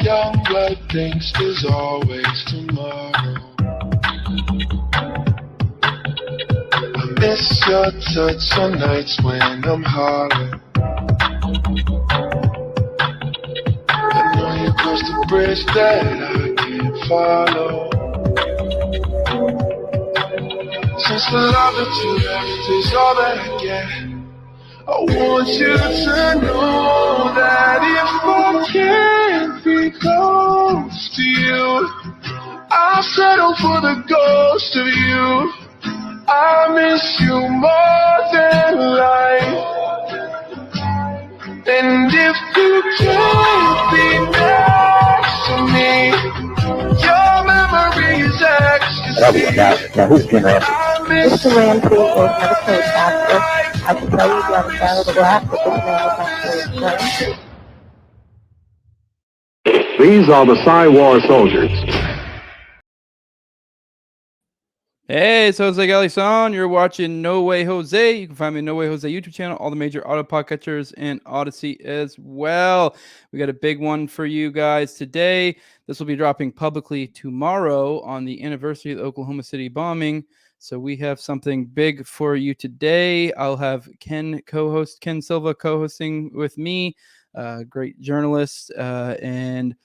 Young blood thinks there's always tomorrow. I miss your touch on nights when I'm hollow. I know you crossed the bridge that I can't follow. Since the love that you left is all that I get, I want you to know that if I can't be close to you, I'll settle for the ghost of you. I miss you more than life. And if you can't be next to me, your memory is ecstasy. Now who's Jim Ramsey? Mr. Ramsey was never played pastor. I can tell you the other side of the glass that this man was actually trained. These are the Psy-War soldiers. Hey, it's Jose Galison. You're watching No Way Jose. You can find me on No Way Jose YouTube channel, all the major auto podcatchers, and Odyssey as well. We got a big one for you guys today. This will be dropping publicly tomorrow on the anniversary of the Oklahoma City bombing. So we have something big for you today. I'll have Ken Silva co-hosting with me, great journalist, and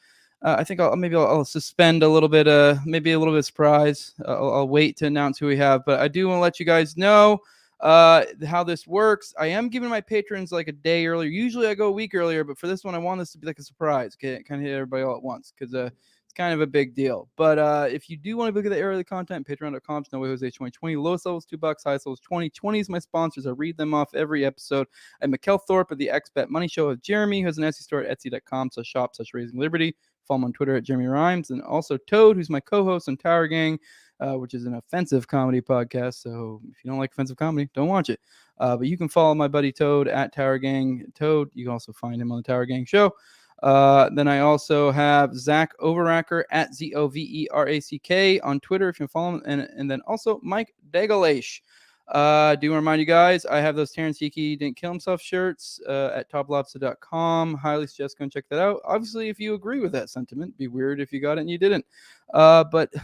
I think I'll suspend a little bit, maybe a little bit of surprise. I'll wait to announce who we have, but I do want to let you guys know how this works. I am giving my patrons like a day earlier. Usually I go a week earlier, but for this one, I want this to be like a surprise. Okay, kind of hit everybody all at once because it's kind of a big deal. But if you do want to look at the early content, patreon.com, No Way Jose 2020. Lowest level is $2, highest level is 20. 20 is my sponsors. I read them off every episode. I'm Mikkel Thorpe of the XBet Money Show with Jeremy, who has an Etsy store at etsy.com/shop/raising liberty. Follow him on Twitter at Jeremy Rhymes, and also Toad, who's my co-host on Tower Gang, which is an offensive comedy podcast. So if you don't like offensive comedy, don't watch it. But you can follow my buddy Toad at Tower Gang Toad. You can also find him on the Tower Gang Show. Then I also have Zach Overacker at ZOVERACK on Twitter if you follow him, and then also Mike Degalash. Do want to remind you guys, I have those Terrence Yeakey Didn't Kill Himself shirts at TopLobsta.com. Highly suggest go and check that out. Obviously, if you agree with that sentiment, it'd be weird if you got it and you didn't. But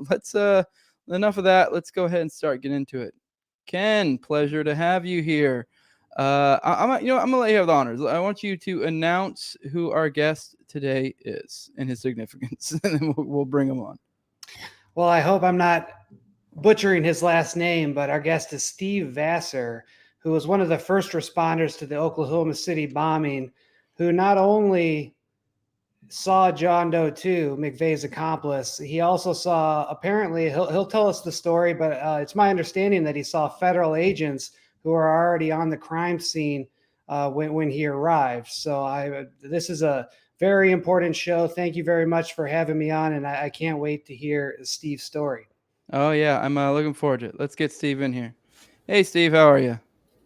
let's enough of that. Let's go ahead and start getting into it. Ken, pleasure to have you here. I'm gonna let you have the honors. I want you to announce who our guest today is and his significance, and then we'll bring him on. Well, I hope I'm not butchering his last name, but our guest is Steve Vassar, who was one of the first responders to the Oklahoma City bombing, who not only saw John Doe 2, McVeigh's accomplice, he also saw, apparently, he'll tell us the story, but it's my understanding that he saw federal agents who are already on the crime scene when he arrived. So this is a very important show. Thank you very much for having me on, and I can't wait to hear Steve's story. Oh, yeah. I'm looking forward to it. Let's get Steve in here. Hey, Steve. How are you?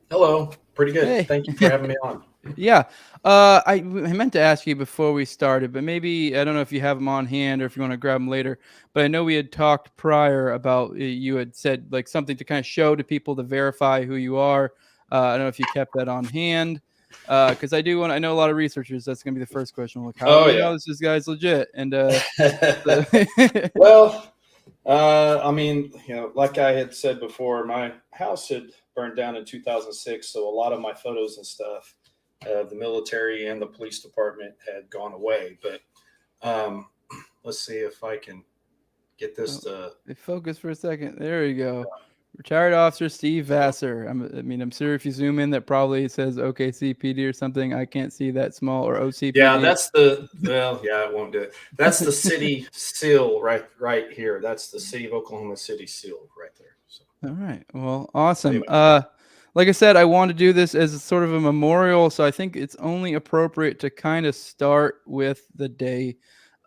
Hello. Pretty good. Hey. Thank you for having me on. Yeah. I meant to ask you before we started, but maybe, I don't know if you have them on hand or if you want to grab them later, but I know we had talked prior about, you had said like something to kind of show to people to verify who you are. I don't know if you kept that on hand. Because I know a lot of researchers, that's going to be the first question. Like, how do you know this guy's legit? And well, I mean, like I had said before, my house had burned down in 2006. So a lot of my photos and stuff of the military and the police department had gone away. But let's see if I can get this to focus for a second. There you go. Retired Officer Steve Vassar. I'm sure if you zoom in, that probably says OKC PD or something. I can't see that small, or OCPD. Yeah, it won't do it. That's the city seal right here. That's the city of Oklahoma City seal right there. So. All right. Well, awesome. Anyway. Like I said, I want to do this as sort of a memorial, so I think it's only appropriate to kind of start with the day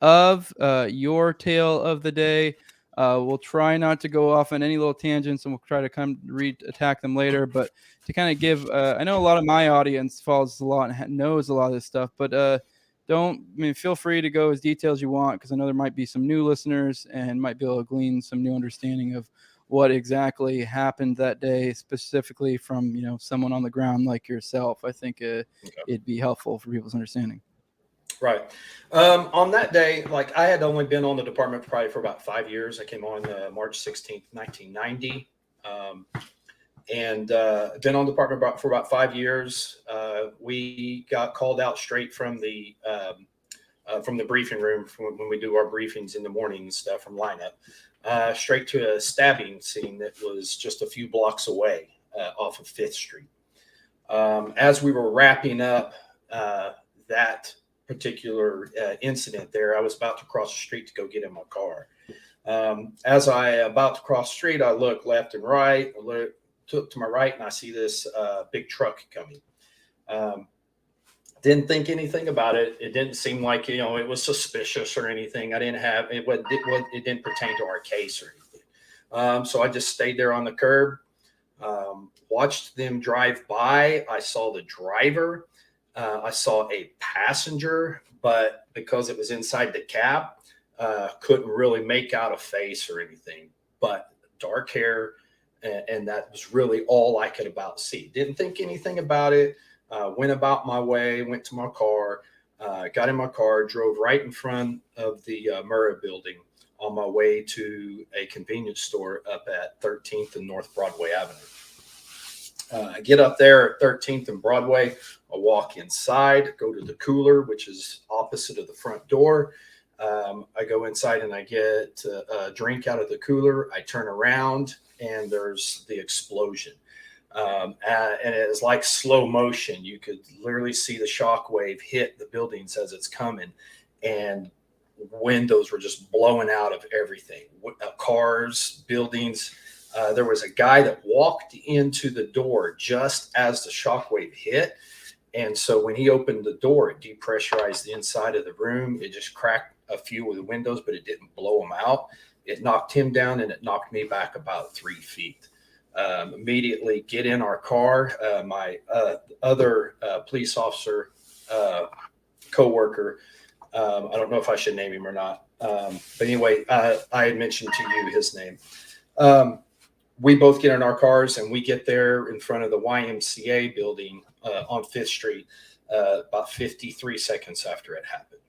of your tale of the day. We'll try not to go off on any little tangents, and we'll try to attack them later. But to kind of give, I know a lot of my audience follows a lot and knows a lot of this stuff. But feel free to go as detailed as you want, because I know there might be some new listeners and might be able to glean some new understanding of what exactly happened that day, specifically from, someone on the ground like yourself. I think it'd be helpful for people's understanding. Right. On that day, like I had only been on the department probably for about 5 years. I came on March 16th, 1990. And been on the department for about 5 years. We got called out straight from the briefing room when we do our briefings in the morning and stuff from lineup, straight to a stabbing scene that was just a few blocks away off of 5th Street. As we were wrapping up that particular incident there, I was about to cross the street to go get in my car. As I about to cross the street, I look left and right. I look to my right, and I see this big truck coming. Didn't think anything about it. It didn't seem like it was suspicious or anything. I didn't have it. It didn't pertain to our case or anything. So I just stayed there on the curb, watched them drive by. I saw the driver. I saw a passenger, but because it was inside the cab, couldn't really make out a face or anything. But dark hair, and that was really all I could about see. Didn't think anything about it. Went about my way, went to my car, got in my car, drove right in front of the Murrah building on my way to a convenience store up at 13th and North Broadway Avenue. I get up there at 13th and Broadway. I walk inside, go to the cooler, which is opposite of the front door. I go inside and I get a drink out of the cooler. I turn around and there's the explosion. And it was like slow motion. You could literally see the shockwave hit the buildings as it's coming, and windows were just blowing out of everything. Cars, buildings. There was a guy that walked into the door just as the shockwave hit. And so when he opened the door, it depressurized the inside of the room. It just cracked a few of the windows, but it didn't blow them out. It knocked him down, and it knocked me back about 3 feet. Immediately get in our car. My other police officer, co-worker, I don't know if I should name him or not. But anyway, I had mentioned to you his name. We both get in our cars and we get there in front of the YMCA building on 5th Street about 53 seconds after it happened.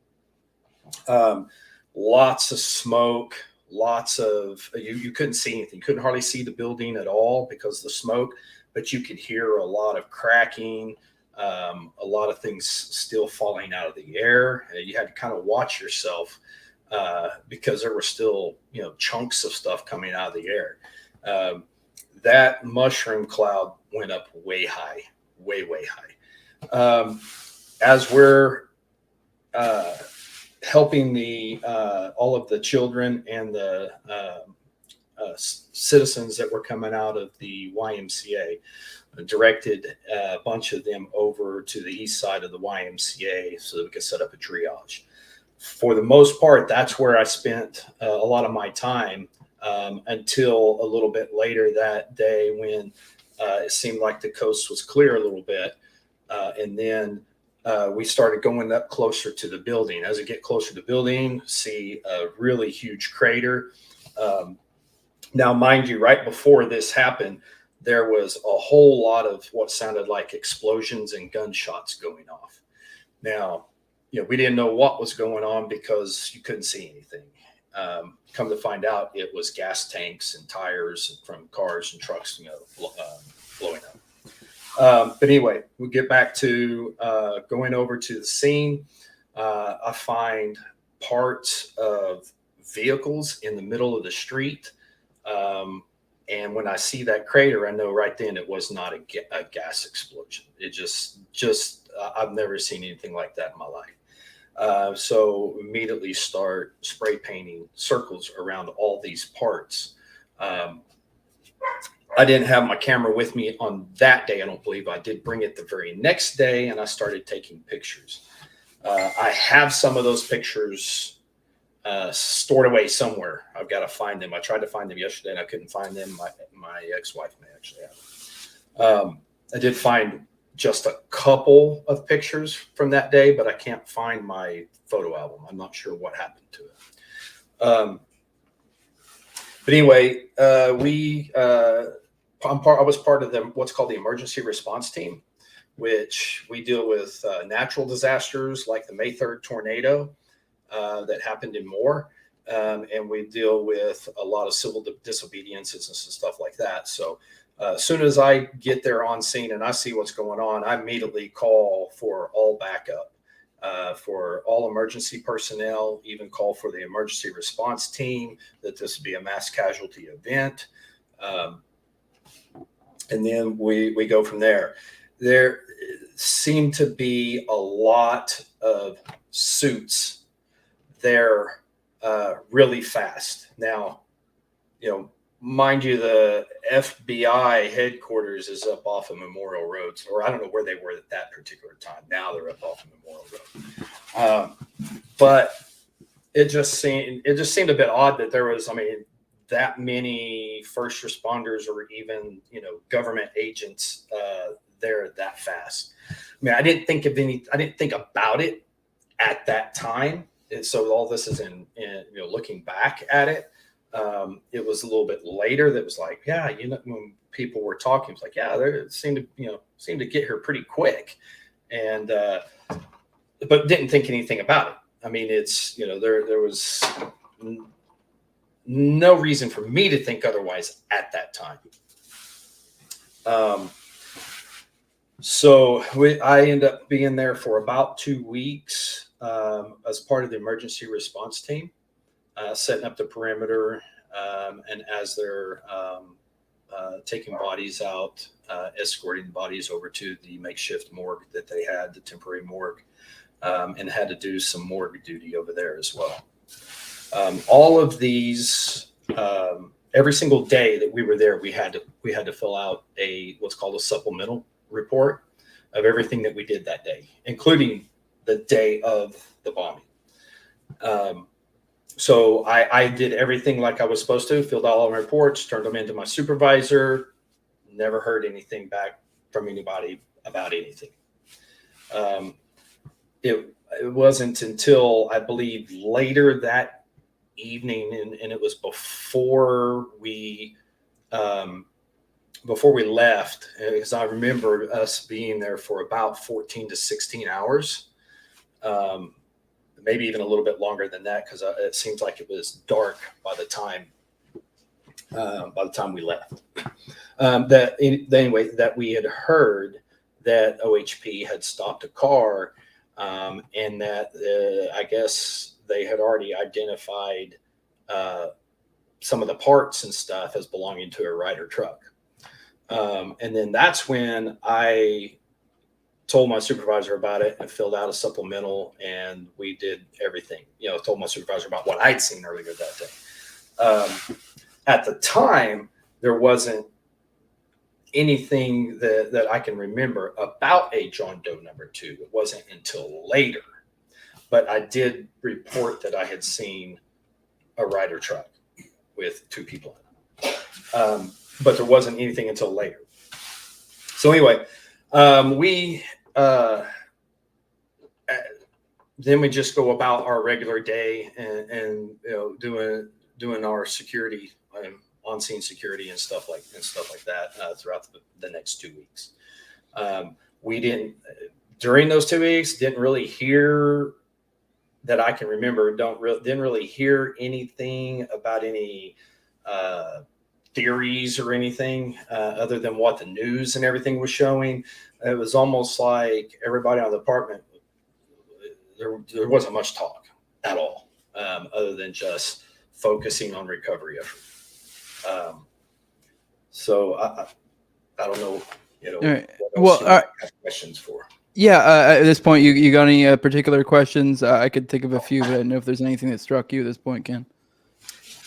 Lots of smoke. Lots of you couldn't see anything. Couldn't hardly see the building at all because of the smoke, but you could hear a lot of cracking, a lot of things still falling out of the air. You had to kind of watch yourself because there were still chunks of stuff coming out of the air. That mushroom cloud went up way high, way high. As we're helping all of the children and the citizens that were coming out of the YMCA, directed a bunch of them over to the east side of the YMCA so that we could set up a triage. For the most part, that's where I spent a lot of my time until a little bit later that day when it seemed like the coast was clear a little bit. And then we started going up closer to the building. As I get closer to the building, see a really huge crater. Now, mind you, right before this happened, there was a whole lot of what sounded like explosions and gunshots going off. Now, we didn't know what was going on because you couldn't see anything. Come to find out, it was gas tanks and tires from cars and trucks, blowing up. But anyway, we get back to going over to the scene. I find parts of vehicles in the middle of the street. And when I see that crater, I know right then it was not a gas explosion. It just I've never seen anything like that in my life. So immediately start spray painting circles around all these parts. I didn't have my camera with me on that day. I don't believe I did bring it the very next day, and I started taking pictures. I have some of those pictures stored away somewhere. I've got to find them. I tried to find them yesterday and I couldn't find them. My ex-wife may actually have them. I did find just a couple of pictures from that day, but I can't find my photo album. I'm not sure what happened to it. But anyway, I was part of what's called the emergency response team, which we deal with natural disasters like the May 3rd tornado that happened in Moore. And we deal with a lot of civil disobediences and stuff like that. So as soon as I get there on scene and I see what's going on, I immediately call for all backup, for all emergency personnel, even call for the emergency response team that this would be a mass casualty event. And then we go from there. There seem to be a lot of suits there really fast. Now, mind you, the FBI headquarters is up off of Memorial Road, or I don't know where they were at that particular time. Now they're up off of Memorial Road. But it just seemed a bit odd that there was, that many first responders or even, government agents there that fast. I didn't think about it at that time. And so all this is in looking back at it. It was a little bit later that was like, when people were talking, it's like, they seemed to get here pretty quick, and but didn't think anything about it. It's there was no reason for me to think otherwise at that time. So I end up being there for about 2 weeks as part of the emergency response team, setting up the perimeter, and as they're taking bodies out, escorting bodies over to the makeshift morgue that they had, the temporary morgue, and had to do some morgue duty over there as well. All of these, every single day that we were there, we had to fill out what's called a supplemental report of everything that we did that day, including the day of the bombing. So I did everything like I was supposed to, filled out all my reports, turned them into my supervisor, never heard anything back from anybody about anything. It wasn't until I believe later that evening, and it was before we left, because I remember us being there for about 14 to 16 hours. Maybe even a little bit longer than that, because it seems like it was dark by the time we left. That we had heard that OHP had stopped a car, and that I guess they had already identified some of the parts and stuff as belonging to a Ryder truck. And then that's when I told my supervisor about it and filled out a supplemental, and we did everything. Told my supervisor about what I'd seen earlier that day. At the time, there wasn't anything that I can remember about a John Doe number 2. It wasn't until later, but I did report that I had seen a Ryder truck with 2 people in it. But there wasn't anything until later. So anyway, then we just go about our regular day and doing our security, on-scene security and stuff like that throughout the next 2 weeks. We didn't, during those 2 weeks, didn't really hear that I can remember. Didn't really hear anything about any theories or anything other than what the news and everything was showing. It was almost like everybody on the department, there wasn't much talk at all, other than just focusing on recovery effort. So I don't know, right. What else you have questions for. Yeah, at this point, you got any particular questions? I could think of a few, but I don't know if there's anything that struck you at this point, Ken.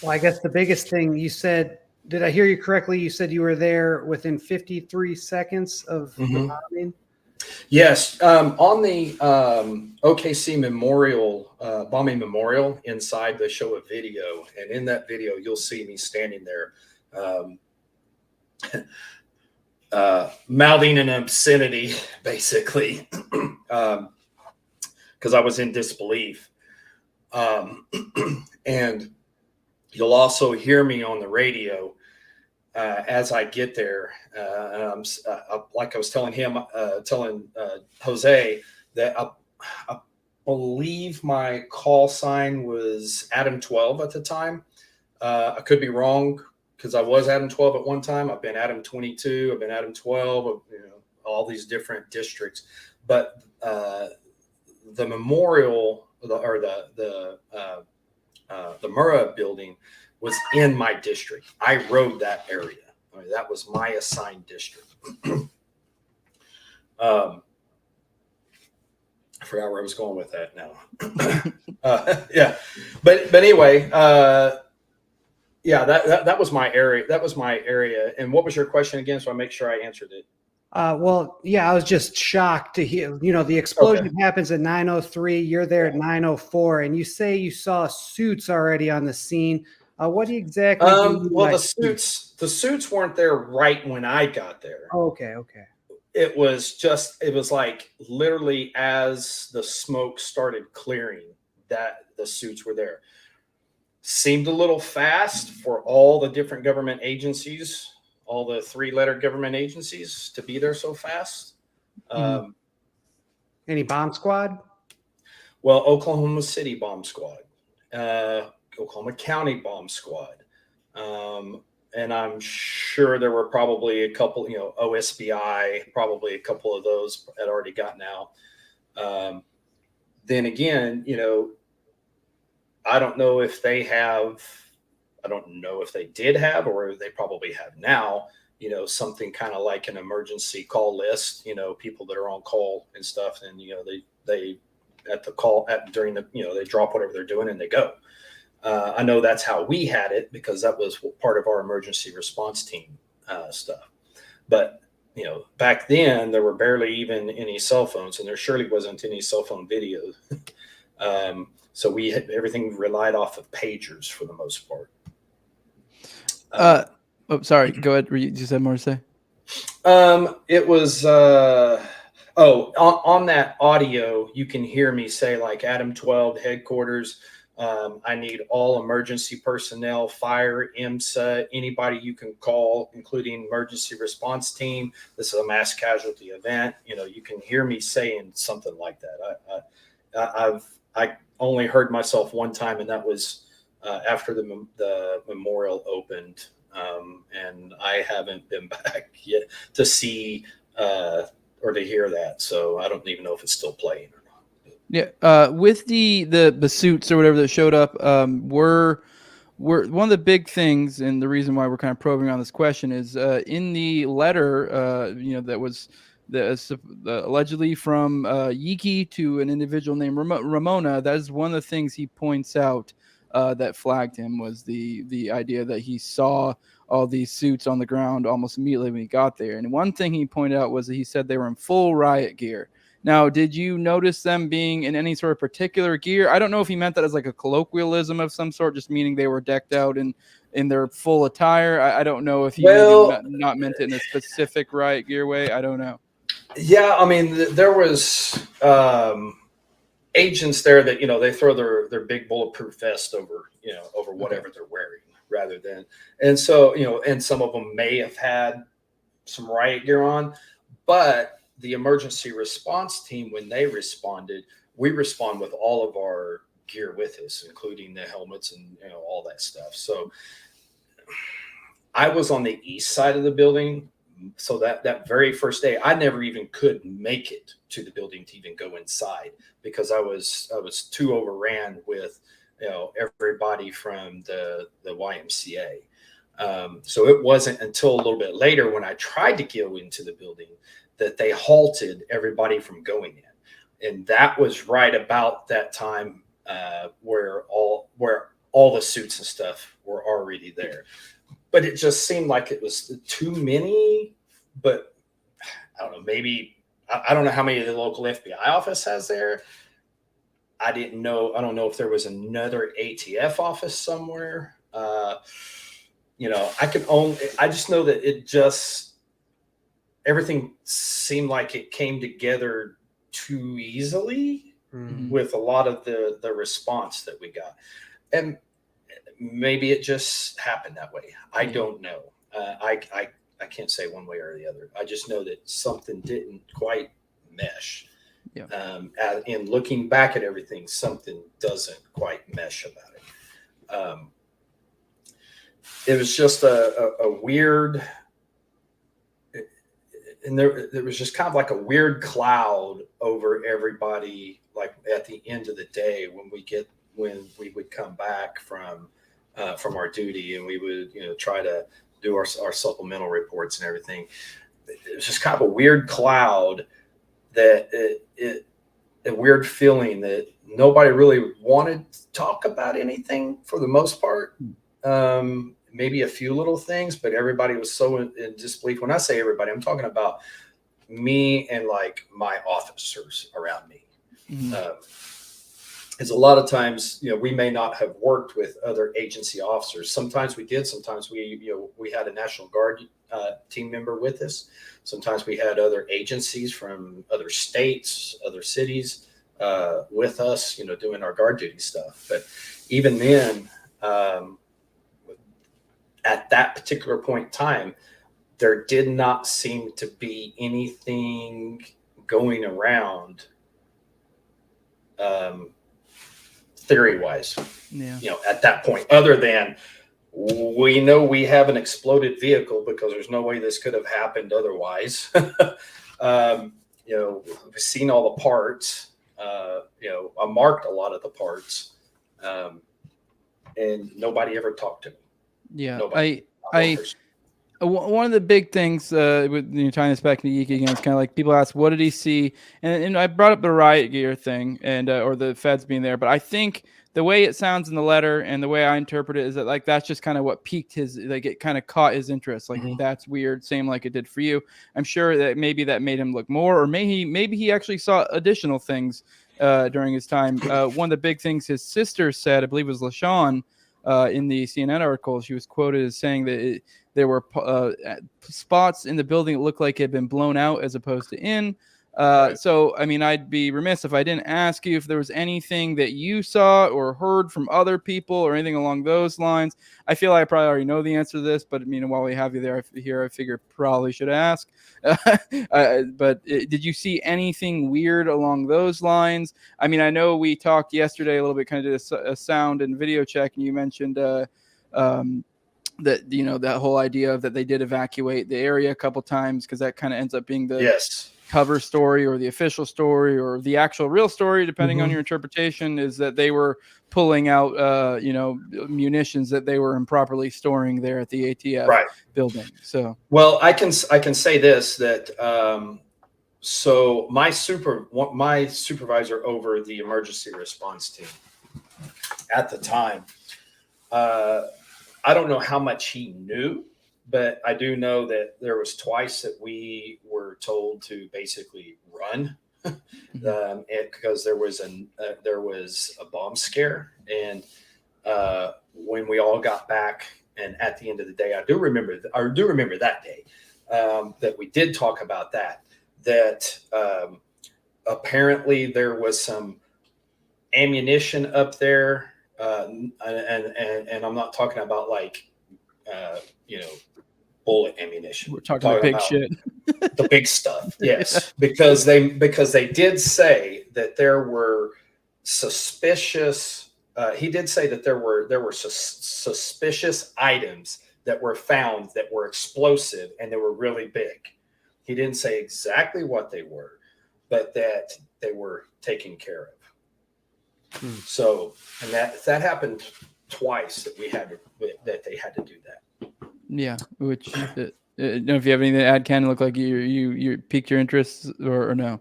Well, I guess the biggest thing you said, did I hear you correctly? You said you were there within 53 seconds of the bombing? Yes. On the OKC memorial, bombing memorial, inside they show a video. And in that video, you'll see me standing there. mouthing an obscenity, basically, because I was in disbelief. And you'll also hear me on the radio as I get there. Like I was telling him, Jose, that I believe my call sign was Adam 12 at the time. I could be wrong, because I was Adam 12 at one time. I've been Adam 22. I've been Adam 12. All these different districts. But the memorial, or the Murrah building, was in my district. I rode that area. I mean, that was my assigned district. I forgot where I was going with that now. Yeah, but anyway, yeah, that was my area. That was my area. And what was your question again? So I make sure I answered it. Well, yeah, I was just shocked to hear, the explosion happens at 9:03. You're there at 9:04, and you say you saw suits already on the scene. What exactly? Well, the suits weren't there right when I got there. Oh, okay. It was like literally as the smoke started clearing that the suits were there. Seemed a little fast for all the different government agencies, all the 3-letter government agencies, to be there so fast. Any bomb squad? Well, Oklahoma City bomb squad, Oklahoma County bomb squad. And I'm sure there were probably a couple, OSBI, probably a couple of those had already gotten out. Then again, I don't know if they did have, or they probably have now, something kind of like an emergency call list, people that are on call and stuff. And, they at the call during the, they drop whatever they're doing and they go. I know that's how we had it, because that was part of our emergency response team stuff. But, back then there were barely even any cell phones, and there surely wasn't any cell phone video. So everything relied off of pagers for the most part. Sorry. Go ahead. You just had more to say? It was, on that audio, you can hear me say, like, Adam 12 headquarters. I need all emergency personnel, fire, IMSA, anybody you can call, including emergency response team. This is a mass casualty event. You can hear me saying something like that. I only heard myself one time, and that was after the memorial opened. And I haven't been back yet to see or to hear that. So I don't even know if it's still playing or not. Yeah. With the suits or whatever that showed up, were one of the big things, and the reason why we're kind of probing on this question is in the letter, that was allegedly from Yeakey to an individual named Ramona. That is one of the things he points out that flagged him, was the idea that he saw all these suits on the ground almost immediately when he got there. And one thing he pointed out was that he said they were in full riot gear. Now, did you notice them being in any sort of particular gear? I don't know if he meant that as like a colloquialism of some sort, just meaning they were decked out in their full attire. I don't know if he not meant it in a specific riot gear way. I don't know. Yeah, I mean, there was agents there that, they throw their big bulletproof vest over whatever they're wearing, rather than, and so, and some of them may have had some riot gear on, but the emergency response team, when they responded, we respond with all of our gear with us, including the helmets and all that stuff. So I was on the east side of the building. So that very first day, I never even could make it to the building to even go inside, because I was too overran with everybody from the YMCA. So it wasn't until a little bit later, when I tried to go into the building, that they halted everybody from going in. And that was right about that time where all the suits and stuff were already there. But it just seemed like it was too many. But I don't know, maybe, I don't know how many of the local FBI office has there. I don't know if there was another ATF office somewhere. I just know that everything seemed like it came together too easily with a lot of the response that we got. And maybe it just happened that way. I don't know. I can't say one way or the other. I just know that something didn't quite mesh. Yeah. In looking back at everything, something doesn't quite mesh about it. It was just a weird, and there was just kind of like a weird cloud over everybody. Like at the end of the day, when we would come back from our duty, and we would try to do our supplemental reports and everything. It was just kind of a weird cloud that a weird feeling that nobody really wanted to talk about anything for the most part. Maybe a few little things, but everybody was so in disbelief. When I say everybody, I'm talking about me and like my officers around me. Because a lot of times, we may not have worked with other agency officers. Sometimes we did. Sometimes we had a National Guard team member with us. Sometimes we had other agencies from other states, other cities with us, doing our guard duty stuff. But even then, at that particular point in time, there did not seem to be anything going around theory-wise, at that point, other than we know we have an exploded vehicle because there's no way this could have happened otherwise. We've seen all the parts. I marked a lot of the parts, and nobody ever talked to me. Yeah, Nobody. One of the big things with tying this back to Yeakey again, it's kind of like people ask, what did he see? And I brought up the riot gear thing and or the feds being there, but I think the way it sounds in the letter and the way I interpret it is that like that's just kind of what piqued his, like it kind of caught his interest. Like that's weird, same like it did for you. I'm sure that maybe that made him look more, or maybe he actually saw additional things during his time. One of the big things his sister said, I believe it was LaShawn, in the CNN article, she was quoted as saying that there were spots in the building that looked like it had been blown out as opposed to in. So, I mean, I'd be remiss if I didn't ask you if there was anything that you saw or heard from other people or anything along those lines. I feel like I probably already know the answer to this, but while we have you there here, I figure probably should ask. But did you see anything weird along those lines? I mean, I know we talked yesterday a little bit, kind of did a sound and video check, and you mentioned that that whole idea of that they did evacuate the area a couple times, because that kind of ends up being the cover story or the official story or the actual real story, depending on your interpretation, is that they were pulling out munitions that they were improperly storing there at the ATF building. So well, I can say this, that so my supervisor over the emergency response team at the time, I don't know how much he knew, but I do know that there was twice that we were told to basically run because there was a bomb scare. And when we all got back, and at the end of the day, I do remember that day that we did talk about that apparently there was some ammunition up there. And I'm not talking about like, bullet ammunition. We're talking about big shit, the big stuff. Yes. because they did say that there were suspicious. He did say that there were suspicious items that were found that were explosive and they were really big. He didn't say exactly what they were, but that they were taken care of. So, and that happened twice that they had to do that. Yeah, which I don't know if you have anything to add, Ken. Look like you piqued your interest or no.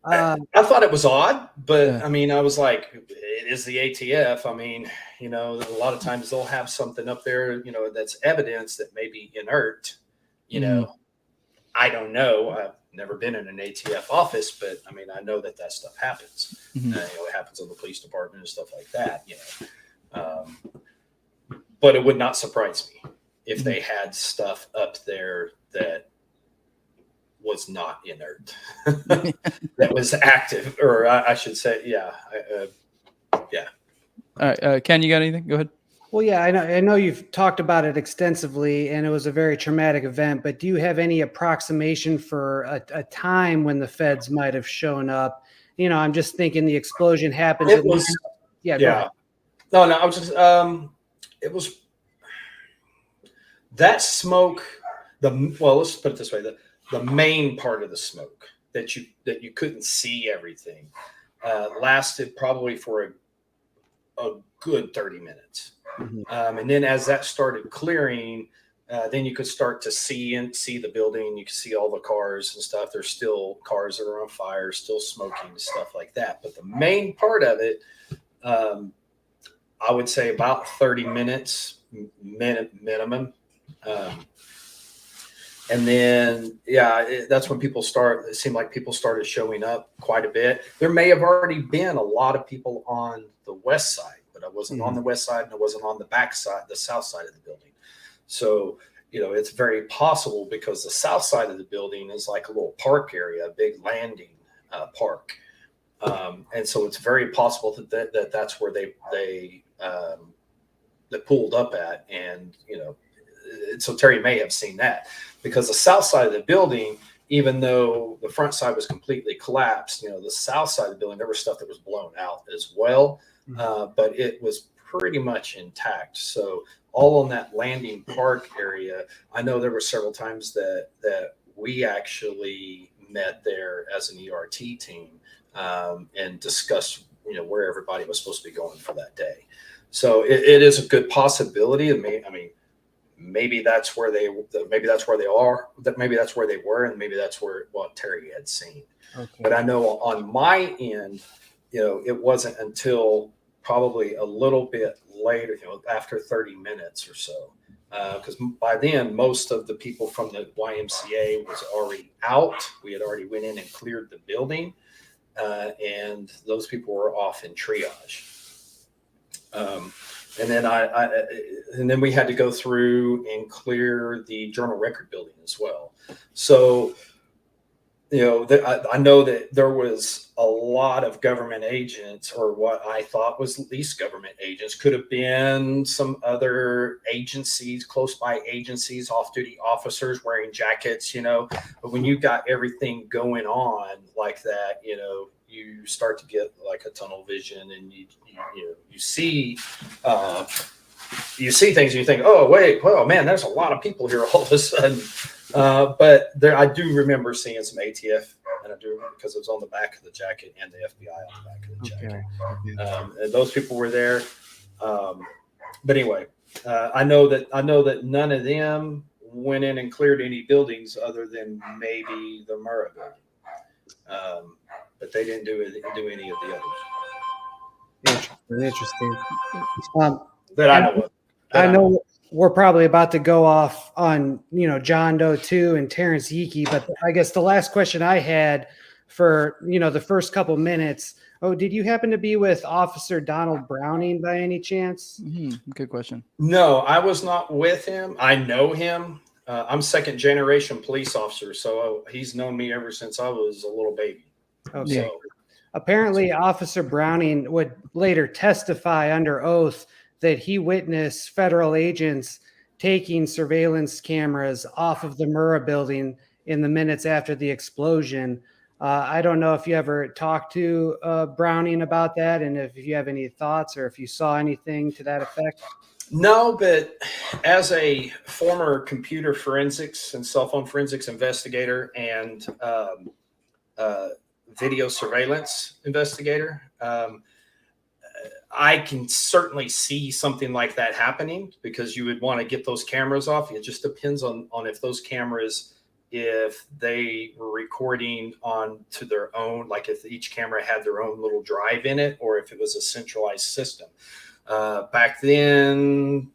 I thought it was odd, but I mean, I was like, it is the ATF. I mean, a lot of times they'll have something up there, that's evidence that may be inert. I don't know. I've never been in an ATF office, but I mean, I know that stuff happens. It happens in the police department and stuff like that. But it would not surprise me if they had stuff up there that was not inert. That was active, or I should say, yeah. Yeah. All right, Ken, you got anything? Go ahead. Well, yeah, I know you've talked about it extensively, and it was a very traumatic event. But do you have any approximation for a time when the feds might have shown up? You know, I'm just thinking the explosion happened. It was, yeah. No, I was just, it was that smoke. Well, let's put it this way: the main part of the smoke that you couldn't see everything lasted probably for a good 30 minutes. Mm-hmm. And then as that started clearing, then you could start to see the building. You could see all the cars and stuff. There's still cars that are on fire, still smoking and stuff like that. But the main part of it, I would say about 30 minutes minimum. And then, that's when it seemed like people started showing up quite a bit. There may have already been a lot of people on the west side, but I wasn't on the west side and I wasn't on the back side, the south side of the building. So, it's very possible because the south side of the building is like a little park area, a big landing park. And so it's very possible that's where they pulled up at. And, so Terry may have seen that because the south side of the building, even though the front side was completely collapsed, the south side of the building, there was stuff that was blown out as well. But it was pretty much intact. So all on that landing park area, I know there were several times that we actually met there as an ERT team and discussed, where everybody was supposed to be going for that day. So it is a good possibility. Maybe that's where they are. Maybe that's where they were, and maybe that's what Terry had seen. Okay. But I know on my end, it wasn't until probably a little bit later, after 30 minutes or so, because by then most of the people from the YMCA was already out. We had already went in and cleared the building, and those people were off in triage. And then and then we had to go through and clear the Journal Record building as well. So, I know that there was a lot of government agents, or what I thought was least government agents, could have been some other agencies, close by agencies, off-duty officers wearing jackets, But when you got everything going on like that, you start to get like a tunnel vision, and you see things and you think, oh wait, well man, there's a lot of people here all of a sudden. But I do remember seeing some ATF, and I do, because it was on the back of the jacket, and the FBI on the back of the jacket. Okay. And those people were there. But anyway, I know that none of them went in and cleared any buildings other than maybe the Murrah building. But they didn't do any of the others. Interesting. That I know of. I know we're probably about to go off on, John Doe 2 and Terrence Yeakey, but I guess the last question I had for, the first couple minutes. Oh, did you happen to be with Officer Donald Browning by any chance? Mm-hmm. Good question. No, I was not with him. I know him. I'm second generation police officer, so he's known me ever since I was a little baby. Okay. So, apparently, Officer Browning would later testify under oath that he witnessed federal agents taking surveillance cameras off of the Murrah building in the minutes after the explosion. I don't know if you ever talked to Browning about that, and if you have any thoughts or if you saw anything to that effect. No, but as a former computer forensics and cell phone forensics investigator and video surveillance investigator, I can certainly see something like that happening, because you would want to get those cameras off. It just depends on if those cameras, if they were recording on to their own, like if each camera had their own little drive in it, or if it was a centralized system. Back then,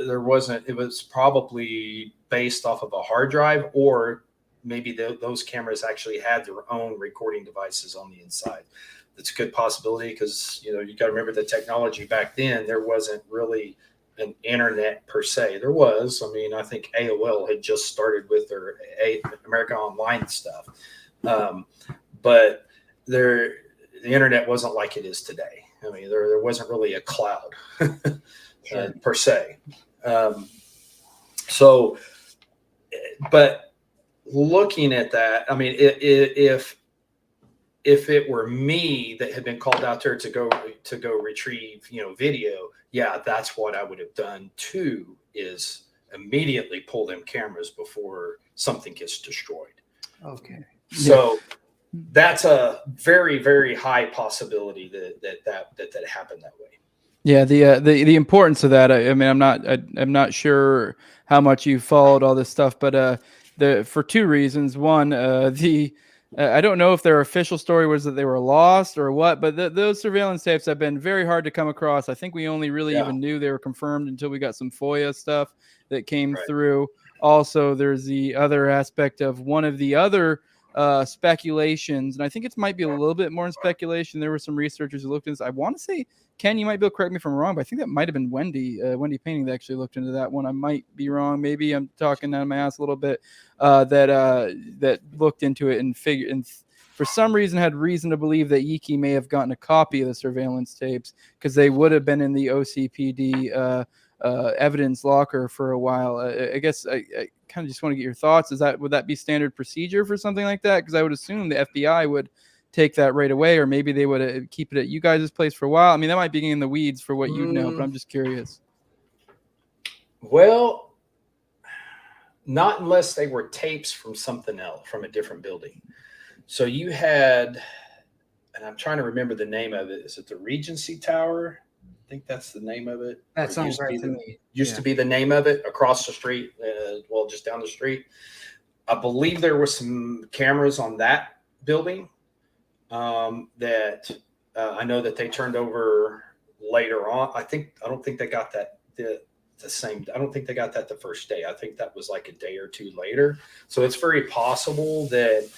there wasn't. It was probably based off of a hard drive, or maybe those cameras actually had their own recording devices on the inside. That's a good possibility, because you got to remember the technology back then. There wasn't really an internet per se. There was, I mean, I think AOL had just started with their American Online stuff, but the internet wasn't like it is today. I mean, there wasn't really a cloud per se. So, but looking at that, I mean, if it were me that had been called out there to go retrieve, video, yeah, that's what I would have done too, is immediately pull them cameras before something gets destroyed. Okay. So that's a very, very high possibility that happened that way. Yeah, the importance of that. I mean, I'm not sure how much you followed all this stuff, but for two reasons. One, I don't know if their official story was that they were lost or what, but those surveillance tapes have been very hard to come across. I think we only really even knew they were confirmed until we got some FOIA stuff that came through. Also, there's the other aspect of one of the other speculations, and I think it might be a little bit more in speculation. There were some researchers who looked into this. I want to say, Ken, you might be able to correct me if I'm wrong, but I think that might have been Wendy Painting that actually looked into that one. I might be wrong. Maybe I'm talking out of my ass a little bit. That looked into it and for some reason had reason to believe that Yeakey may have gotten a copy of the surveillance tapes because they would have been in the OCPD evidence locker for a while. I guess I kind of just want to get your thoughts. Would that be standard procedure for something like that? Because I would assume the FBI would take that right away, or maybe they would keep it at you guys' place for a while. I mean, that might be in the weeds for what you know, but I'm just curious. Well, not unless they were tapes from something else, from a different building. So you had, and I'm trying to remember the name of it. Is it the Regency Tower? I think that's the name of it. That sounds right to me. Used to be the name of it, across the street, just down the street. I believe there were some cameras on that building that I know that they turned over later on. I don't think they got that I don't think they got that the first day. I think that was like a day or two later. So it's very possible that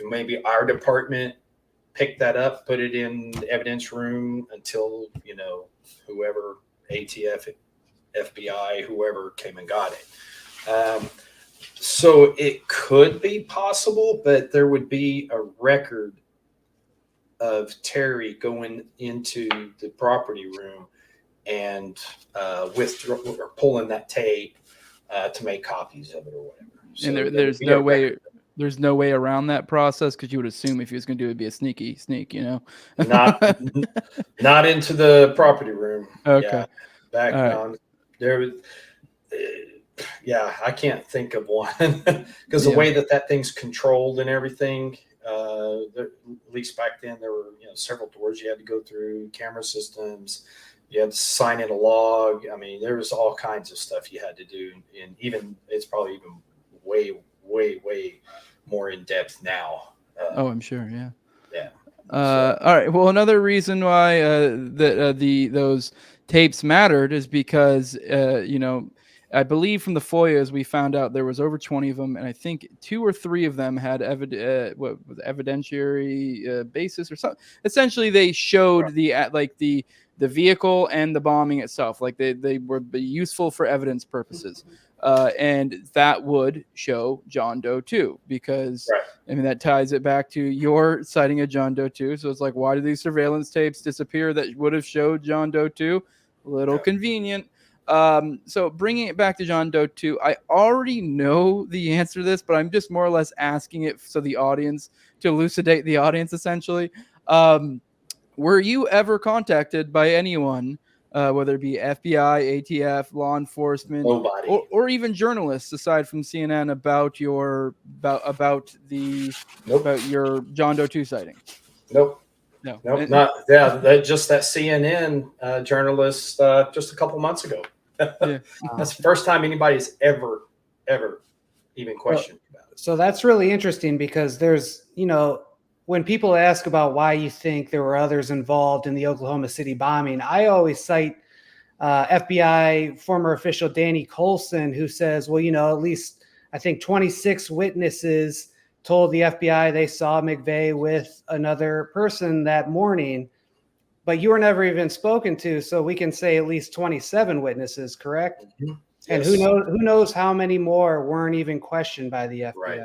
maybe our department picked that up, put it in the evidence room until, whoever, ATF, FBI, whoever came and got it. So it could be possible, but there would be a record of Terry going into the property room and or pulling that tape to make copies of it or whatever. So and there's no way. There's no way around that process, because you would assume if he was going to do it, it'd be a sneak, not into the property room. Okay. Yeah, back on there was. I can't think of one because the way that thing's controlled and everything. At least back then, there were several doors you had to go through, camera systems. You had to sign in a log. I mean, there was all kinds of stuff you had to do, and it's probably even way more in depth now. I'm sure. Yeah. Yeah. All right. Well, another reason why those tapes mattered is because I believe from the FOIAs we found out there was over 20 of them, and I think 2 or 3 of them had evidentiary basis or something. Essentially, they showed the vehicle and the bombing itself, like they were useful for evidence purposes, and that would show John Doe 2, because I mean that ties it back to your sighting of John Doe 2. So it's like, why do these surveillance tapes disappear that would have showed John Doe 2? A little convenient. So bringing it back to John Doe 2, I already know the answer to this, but I'm just more or less asking it so the audience, to elucidate the audience essentially. Were you ever contacted by anyone, whether it be FBI, ATF, law enforcement, or even journalists aside from CNN about your John Doe 2 sighting? Nope. No, not just that CNN journalist just a couple months ago. That's the first time anybody's ever even questioned about it. So that's really interesting, because there's, when people ask about why you think there were others involved in the Oklahoma City bombing, I always cite FBI former official Danny Colson, who says, well, at least I think 26 witnesses told the FBI they saw McVeigh with another person that morning. but you were never even spoken to, so we can say at least 27 witnesses, correct? Mm-hmm. And Yes. who knows how many more weren't even questioned by the FBI. Right.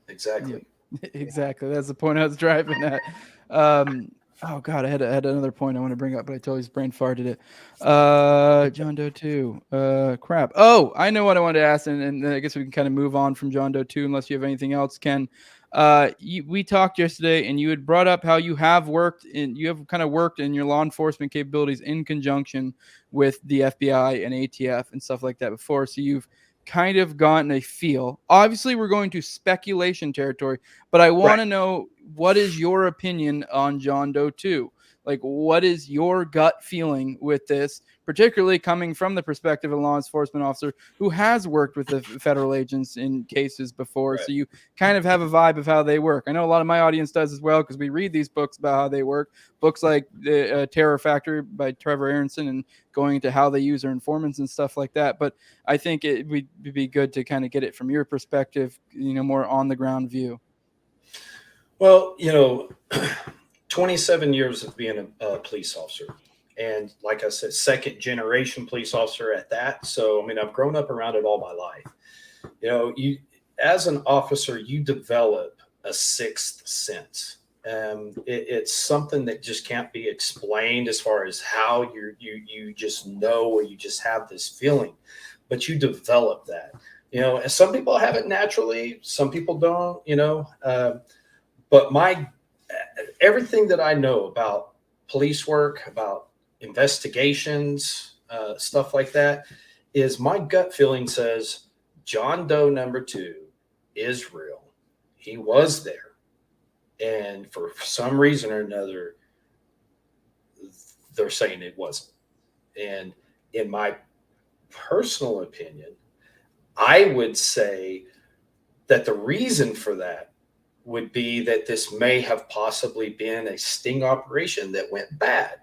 Exactly. Yeah. Exactly. That's the point I was driving at. Oh God, I had another point I want to bring up, but I totally just brain farted it. John Doe 2. Crap. Oh, I know what I wanted to ask, and then I guess we can kind of move on from John Doe 2 unless you have anything else, Ken. We talked yesterday, and you had brought up how you have worked in your law enforcement capabilities in conjunction with the FBI and ATF and stuff like that before. So you've kind of gotten a feel. Obviously, we're going to speculation territory, but I want to know, what is your opinion on John Doe 2? Like, what is your gut feeling with this, particularly coming from the perspective of a law enforcement officer who has worked with the federal agents in cases before? Right. So you kind of have a vibe of how they work. I know a lot of my audience does as well, because we read these books about how they work. Books like The Terror Factor by Trevor Aronson, and going into how they use their informants and stuff like that. But I think it would be good to kind of get it from your perspective, more on the ground view. Well, 27 years of being a police officer. And like I said, second generation police officer at that. So, I mean, I've grown up around it all my life. You, as an officer, you develop a sixth sense. It's something that just can't be explained as far as how you just know, or you just have this feeling, but you develop that. And some people have it naturally, some people don't. But everything that I know about police work, about investigations, stuff like that, is my gut feeling says John Doe number 2 is real. He was there. And for some reason or another, they're saying it wasn't. And in my personal opinion, I would say that the reason for that would be that this may have possibly been a sting operation that went bad.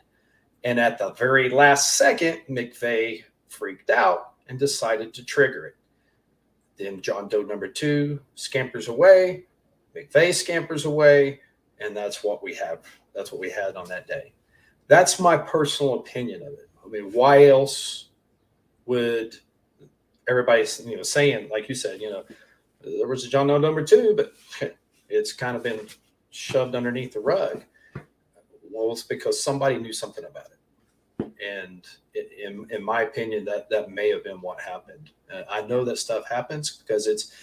And at the very last second, McVeigh freaked out and decided to trigger it. Then John Doe number 2 scampers away. McVeigh scampers away, and that's what we have. That's what we had on that day. That's my personal opinion of it. I mean, why else would everybody, saying, like you said, there was a John Doe number 2, but it's kind of been shoved underneath the rug. Well, it's because somebody knew something about it. And in my opinion, that may have been what happened. I know that stuff happens because it's,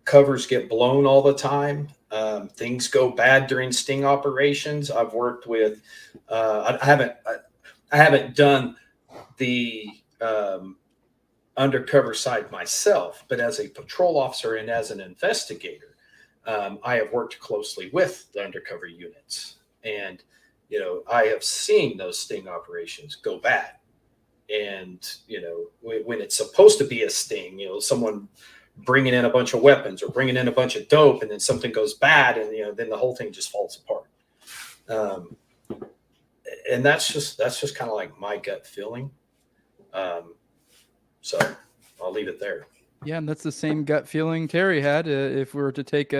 covers get blown all the time. Things go bad during sting operations. I've worked with, I haven't done the undercover side myself, but as a patrol officer and as an investigator, I have worked closely with the undercover units, and I have seen those sting operations go bad. And when it's supposed to be a sting, someone bringing in a bunch of weapons or bringing in a bunch of dope, and then something goes bad, and then the whole thing just falls apart. And that's just kind of like my gut feeling. So I'll leave it there. Yeah, and that's the same gut feeling Terry had. If we were to take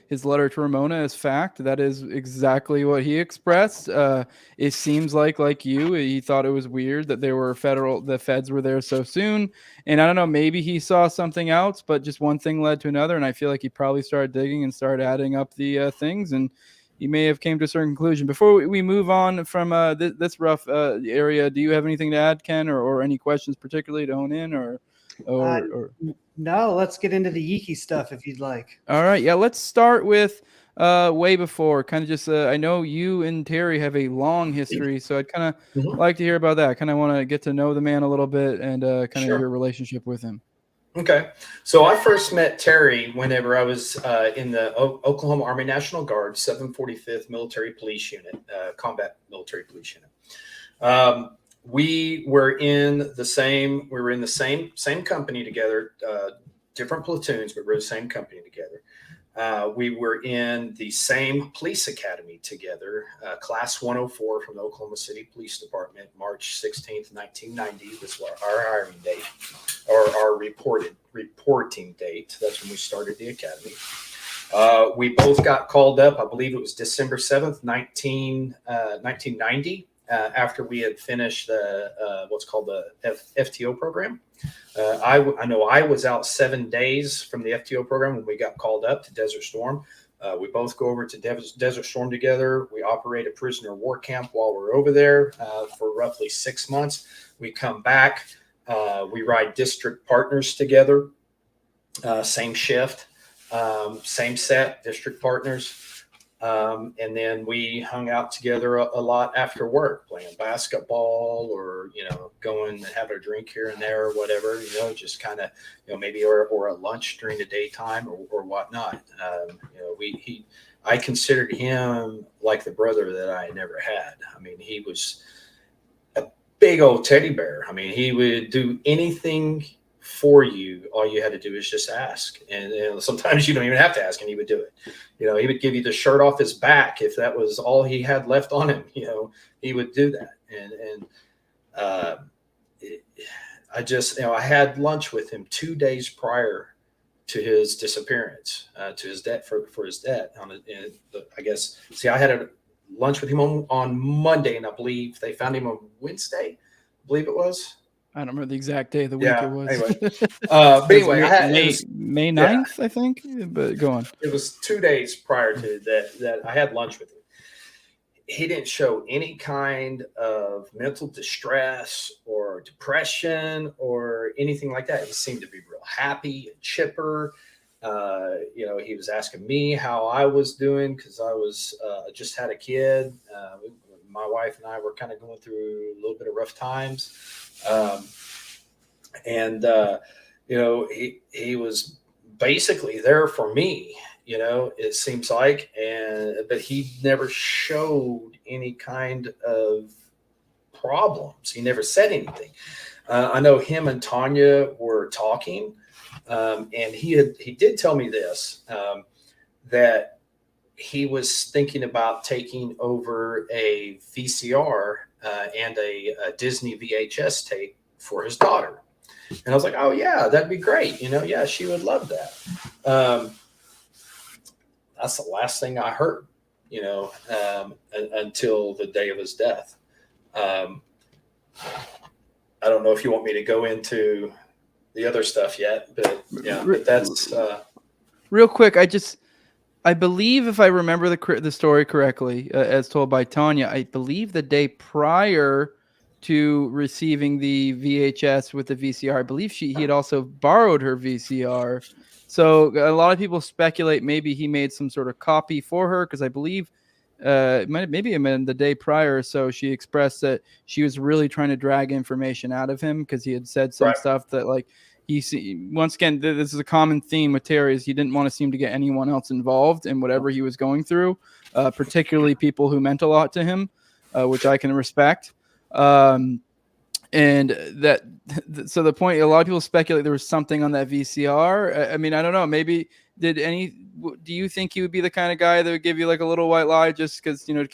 his letter to Ramona as fact, that is exactly what he expressed. It seems like you, he thought it was weird that the feds were there so soon. And I don't know, maybe he saw something else, but just one thing led to another. And I feel like he probably started digging and started adding up the things, and he may have came to a certain conclusion. Before we move on from this rough area, do you have anything to add, Ken, or any questions particularly to hone in, or no, let's get into the Yeakey stuff if you'd like. All right. Yeah, let's start with way before. Kind of just, I know you and Terry have a long history, so I'd kind of like to hear about that. Kind of want to get to know the man a little bit and kind of your relationship with him. Okay. So I first met Terry whenever I was in the Oklahoma Army National Guard, 745th Military Police Unit, Combat Military Police Unit. We were in the same company together, different platoons, but we're the same company together. We were in the same police academy together, class 104 from the Oklahoma City Police Department, March 16th, 1990 was our hiring date, or our reporting date. That's when we started the academy. We both got called up. I believe it was December 7th, 1990, after we had finished what's called the FTO program. I know I was out 7 days from the FTO program when we got called up to Desert Storm. We both go over to Desert Storm together. We operate a prisoner of war camp while we're over there for roughly 6 months. We come back. We ride district partners together, same shift. Same set, district partners. And then we hung out together a lot after work, playing basketball or, going and having a drink here and there or whatever, just kind of, maybe or a lunch during the daytime or whatnot. I considered him like the brother that I never had. I mean, he was a big old teddy bear. I mean, he would do anything for you. All you had to do is just ask, and sometimes you don't even have to ask, and he would do it. He would give you the shirt off his back if that was all he had left on him. He would do that. I had lunch with him 2 days prior to his disappearance, to his death for his death. I had a lunch with him on Monday, and I believe they found him on Wednesday. I believe it was. I don't remember the exact day of the week it was. Anyway. But anyway, May 9th, I think. But go on. It was 2 days prior to that I had lunch with him. He didn't show any kind of mental distress or depression or anything like that. He seemed to be real happy and chipper. He was asking me how I was doing because I was just had a kid. My wife and I were kind of going through a little bit of rough times. He was basically there for me, it seems like, but he never showed any kind of problems. He never said anything. I know him and Tanya were talking, and he did tell me this, that he was thinking about taking over a VCR and a Disney VHS tape for his daughter. And I was like, oh, yeah, that'd be great. Yeah, she would love that. That's the last thing I heard, until the day of his death. I don't know if you want me to go into the other stuff yet, but yeah, that's real quick. I believe, if I remember the story correctly, as told by Tanya, I believe the day prior to receiving the VHS with the VCR, I believe he had also borrowed her VCR. So a lot of people speculate maybe he made some sort of copy for her, because I believe maybe it meant the day prior. So she expressed that she was really trying to drag information out of him because he had said some stuff that, like, once again, this is a common theme with Terry, is he didn't want to seem to get anyone else involved in whatever he was going through, particularly people who meant a lot to him, which I can respect. So the point, a lot of people speculate there was something on that VCR. I mean, I don't know. Maybe do you think he would be the kind of guy that would give you like a little white lie just because, to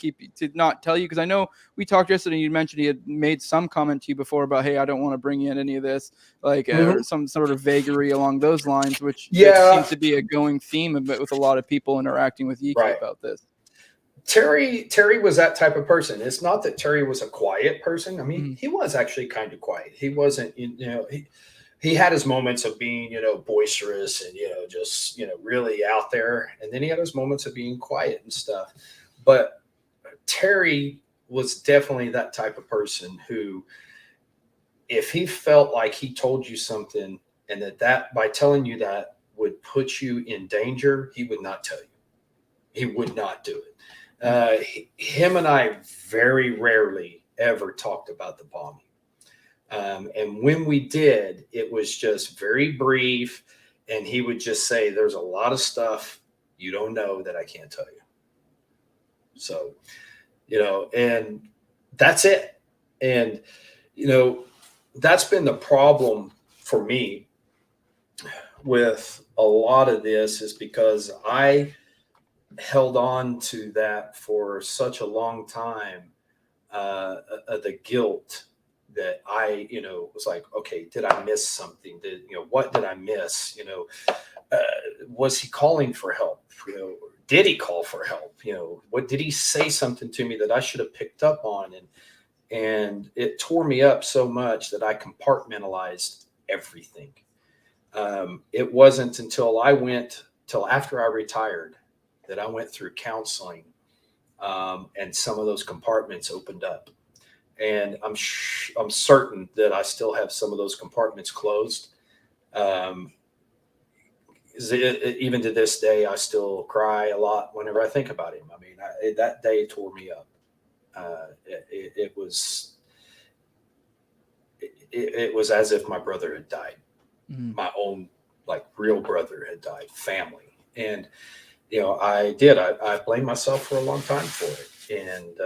not tell you? Because I know we talked yesterday, you mentioned he had made some comment to you before about, hey, I don't want to bring in any of this, like some sort of vagary along those lines, which seems to be a going theme with a lot of people interacting with Yeakey about this. Terry was that type of person. It's not that Terry was a quiet person. I mean, he was actually kind of quiet. He wasn't, he had his moments of being, boisterous and, just, really out there. And then he had his moments of being quiet and stuff. But Terry was definitely that type of person who, if he felt like he told you something and that by telling you that would put you in danger, he would not tell you. He would not do it. Him and I very rarely ever talked about the bombing. And when we did, it was just very brief. And he would just say, there's a lot of stuff you don't know that I can't tell you. So, and that's it. And, that's been the problem for me with a lot of this, is because I held on to that for such a long time, the guilt that I, was like, okay, did I miss something? What did I miss? Was he calling for help? Did he call for help? What did he say something to me that I should have picked up on? And it tore me up so much that I compartmentalized everything. It wasn't until after I retired that I went through counseling, and some of those compartments opened up. And I'm certain that I still have some of those compartments closed. Even to this day, I still cry a lot whenever I think about him. I mean, that day tore me up. It was as if my brother had died. Mhm. My own, like, real brother had died, family. And, I blamed myself for a long time for it. And,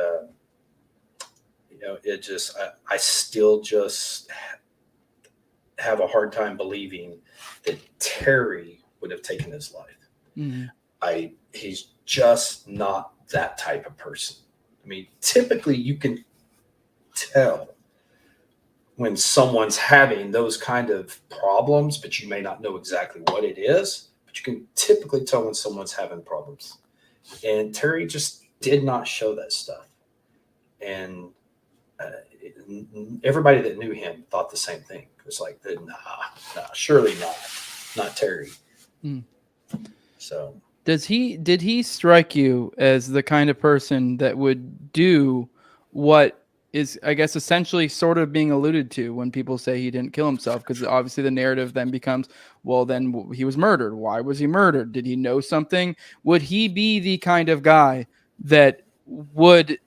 I still just have a hard time believing that Terry would have taken his life. Mhm. He's just not that type of person. I mean, typically you can tell when someone's having those kind of problems, but you may not know exactly what it is, but you can typically tell when someone's having problems. And Terry just did not show that stuff. And everybody that knew him thought the same thing. It was like, nah, surely not Terry. Mm. So did he strike you as the kind of person that would do what is, I guess, essentially sort of being alluded to when people say he didn't kill himself? Because obviously the narrative then becomes, well, then he was murdered. Why was he murdered? Did he know something? Would he be the kind of guy that would,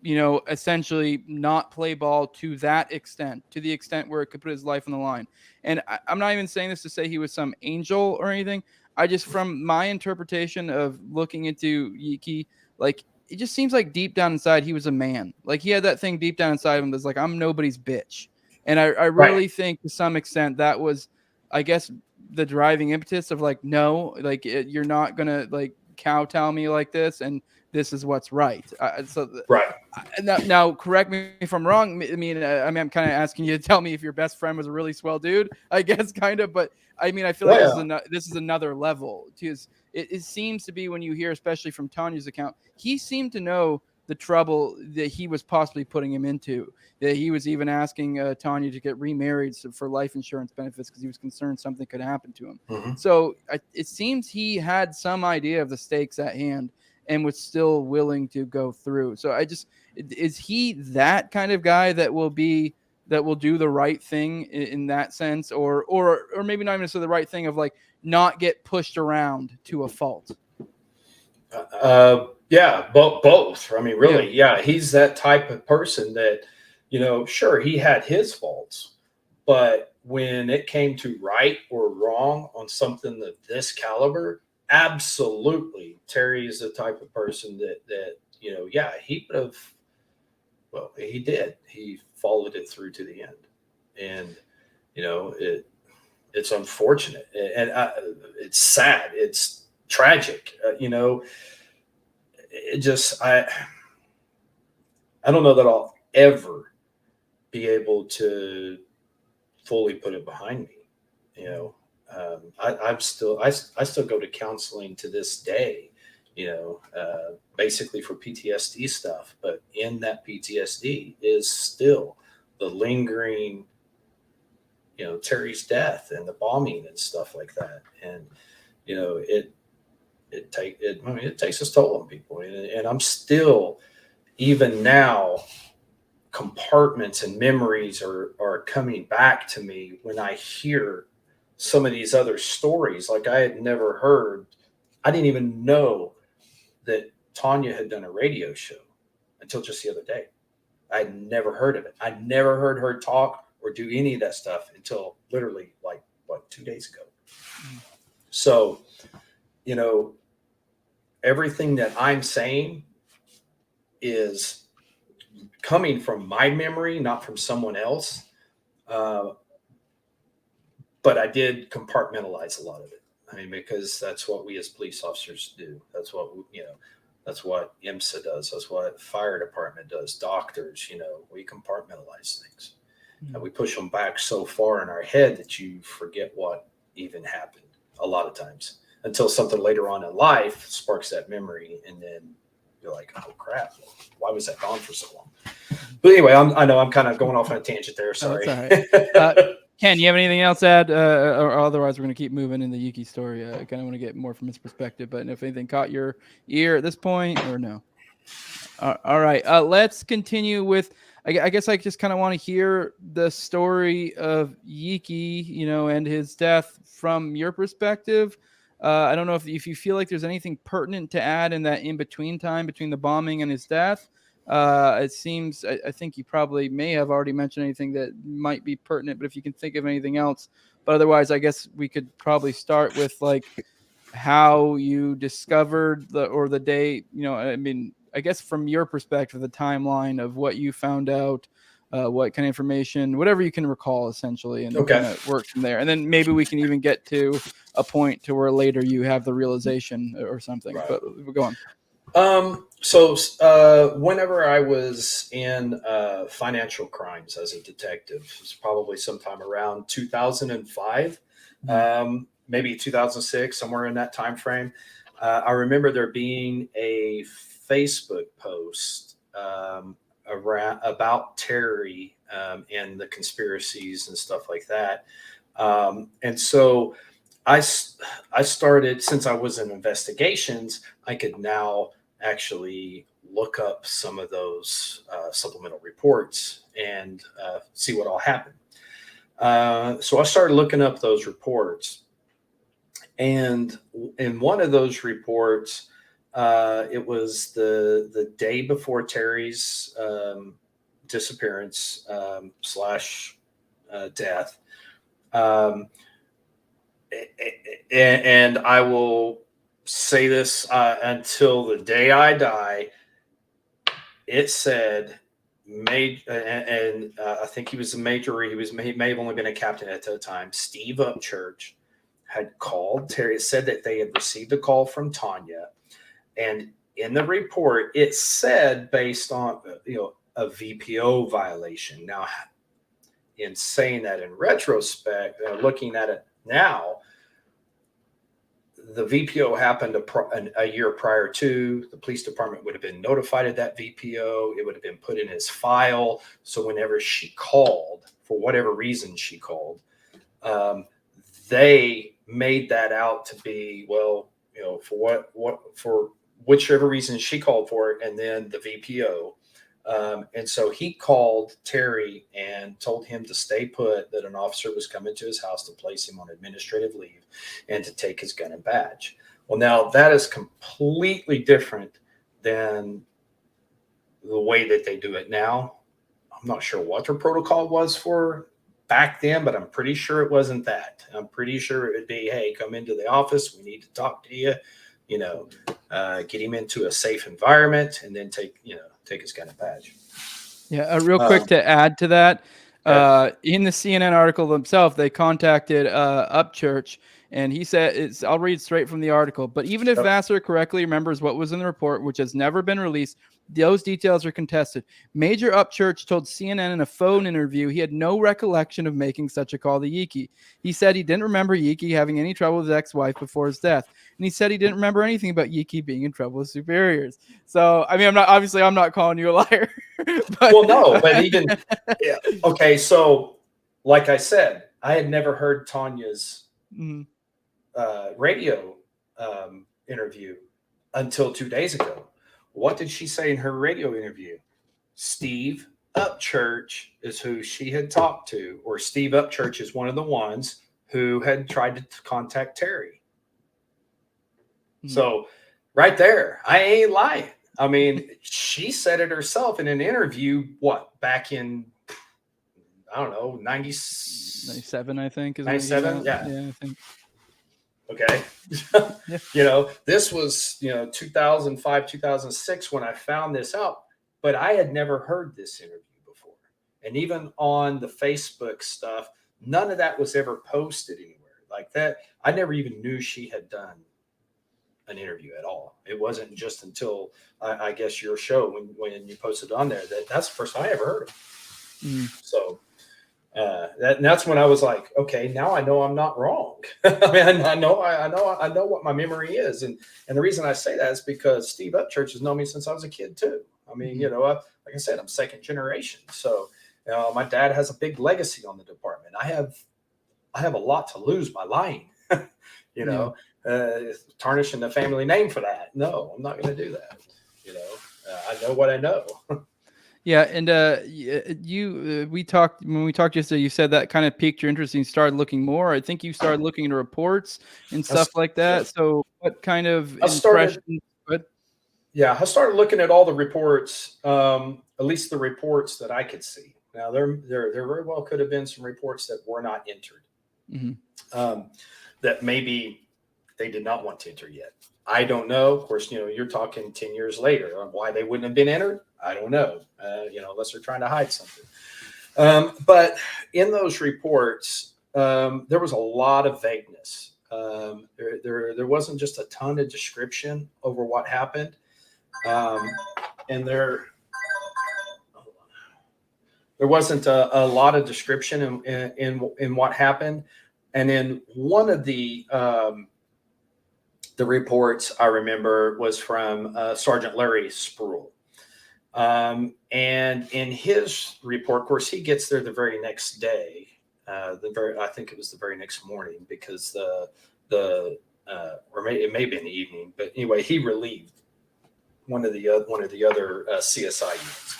essentially not play ball to that extent, to the extent where it could put his life on the line? And I'm not even saying this to say he was some angel or anything. I just, from my interpretation of looking into Yeakey, like, it just seems like deep down inside he was a man. Like, he had that thing deep down inside of him that's like, I'm nobody's bitch. And I really think to some extent that was, I guess, the driving impetus of like, no, like, you're not gonna like kowtow me like this, and this is what's right. right. Now, correct me if I'm wrong. I mean, I'm kind of asking you to tell me if your best friend was a really swell dude, I guess, kind of. But I mean, I feel like this is another level. Because it seems to be, when you hear, especially from Tanya's account, he seemed to know the trouble that he was possibly putting him into. That he was even asking Tanya to get remarried for life insurance benefits because he was concerned something could happen to him. Mm-hmm. So it seems he had some idea of the stakes at hand and was still willing to go through. So is he that kind of guy that will do the right thing in that sense, or maybe not even necessarily the right thing of like not get pushed around to a fault? Yeah, both. I mean, really, yeah, he's that type of person that, sure, he had his faults, but when it came to right or wrong on something of this caliber, absolutely, Terry is the type of person that yeah, he would have. Well, he did. He followed it through to the end, and it's unfortunate, and it's sad. It's tragic. It just I don't know that I'll ever be able to fully put it behind me. I still go to counseling to this day, basically for PTSD stuff. But in that PTSD is still the lingering, Terry's death and the bombing and stuff like that. And, it takes its toll on people. And I'm still, even now, compartments and memories are coming back to me when I hear some of these other stories. Like, I had never heard, I didn't even know that Tanya had done a radio show until just the other day. I'd never heard of it. I never heard her talk or do any of that stuff until literally 2 days ago. So, everything that I'm saying is coming from my memory, not from someone else. But I did compartmentalize a lot of it. I mean, because that's what we as police officers do. That's what, that's what IMSA does. That's what fire department does. Doctors, we compartmentalize things. And we push them back so far in our head that you forget what even happened a lot of times until something later on in life sparks that memory. And then you're like, oh crap, why was that gone for so long? But anyway, I know I'm kind of going off on a tangent there. Sorry. Oh, that's all right. Ken, you have anything else to add? Or otherwise, we're going to keep moving in the Yeakey story. I kind of want to get more from his perspective. But if anything caught your ear at this point, or no? All right. Let's continue with. I guess I just kind of want to hear the story of Yeakey, and his death from your perspective. I don't know if you feel like there's anything pertinent to add in that in between time between the bombing and his death. It seems I think you probably may have already mentioned anything that might be pertinent, but if you can think of anything else, but otherwise, I guess we could probably start with like how you discovered the day. I mean, I guess from your perspective, the timeline of what you found out, what kind of information, whatever you can recall, essentially, and kind of work from there. And then maybe we can even get to a point to where later you have the realization or something. Right. But we'll go on. So whenever I was in financial crimes as a detective, it was probably sometime around 2005, maybe 2006, somewhere in that time frame. I remember there being a Facebook post about Terry and the conspiracies and stuff like that. And so I started, since I was in investigations, I could now actually look up some of those supplemental reports and see what all happened. So I started looking up those reports. And in one of those reports, it was the day before Terry's disappearance / death. And I will say this until the day I die. It said, I think he was a major. He may have only been a captain at the time. Steve Upchurch had called Terry. It said that they had received a call from Tanya, and in the report it said based on a VPO violation. Now, in saying that in retrospect, looking at it now, the VPO happened a year prior to. The police department would have been notified of that VPO. It would have been put in his file. So whenever she called, for whatever reason she called, they made that out to be, for whichever reason she called for it, and then the VPO. And so he called Terry and told him to stay put, that an officer was coming to his house to place him on administrative leave and to take his gun and badge. Well, now that is completely different than the way that they do it now. I'm not sure what their protocol was for back then, but I'm pretty sure it wasn't that. I'm pretty sure it would be, hey, come into the office. We need to talk to you, get him into a safe environment, and then take his gun and badge. Yeah, real quick to add to that, in the CNN article themselves, they contacted Upchurch, and he said, I'll read straight from the article, but even if Vassar correctly remembers what was in the report, which has never been released, those details are contested. Major Upchurch told CNN in a phone interview he had no recollection of making such a call to Yeakey. He said he didn't remember Yeakey having any trouble with his ex-wife before his death. And he said he didn't remember anything about Yeakey being in trouble with superiors. So, I mean, I'm not calling you a liar. But even, yeah. Okay. So like I said, I had never heard Tanya's radio interview until 2 days ago. What did she say in her radio interview? Steve Upchurch is who she had talked to, or Steve Upchurch is one of the ones who had tried to contact Terry. So right there, I ain't lying. I mean, she said it herself in an interview, back in, I don't know, 97, I think. 97? Yeah, I think. Okay. This was, 2005, 2006 when I found this out, but I had never heard this interview before. And even on the Facebook stuff, none of that was ever posted anywhere like that. I never even knew she had done an interview at all. It wasn't just until I guess your show when you posted on there that's the first time I ever heard of. So That's when I was like, okay, now I know I'm not wrong. I mean, I know what my memory is, and the reason I say that is because Steve Upchurch has known me since I was a kid too. I mean, you know, like I said, I'm second generation, so my dad has a big legacy on the department. I have a lot to lose by lying, you know, tarnishing the family name for that. No, I'm not going to do that. You know, I know what I know. Yeah, and we talked when we talked yesterday. You said that kind of piqued your interest, and you started looking more. I think you started looking into reports and stuff like that. So, what kind of impressions? I started looking at all the reports, at least the reports that I could see. Now, there very well could have been some reports that were not entered, that maybe they did not want to enter yet. I don't know. Of course, you know, you're talking 10 years later on why they wouldn't have been entered. I don't know, you know, unless they're trying to hide something. But in those reports, there was a lot of vagueness. There wasn't just a ton of description over what happened. And there wasn't a lot of description in what happened. And in one of the reports I remember was from Sergeant Larry Spruill. And in his report, of course, he gets there the very next day. I think it was the very next morning, because or it may be in the evening, but anyway, he relieved one of the other CSI units.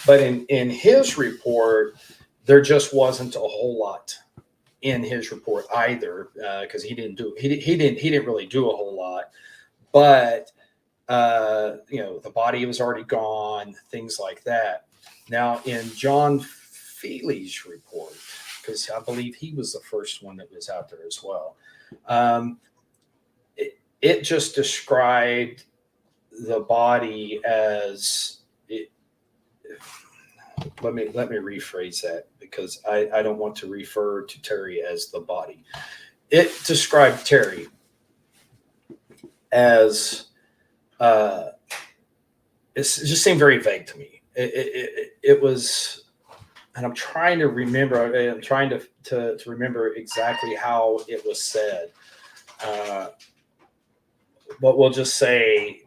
But in his report, there just wasn't a whole lot in his report either, because he didn't really do a whole lot. But you know, the body was already gone, things like that. Now, in John Feely's report, because I believe he was the first one that was out there as well, it just described the body as let me rephrase that, because I don't want to refer to Terry as the body. It described Terry as it just seemed very vague to me. It was, and I'm trying to remember. I'm trying to remember exactly how it was said. But we'll just say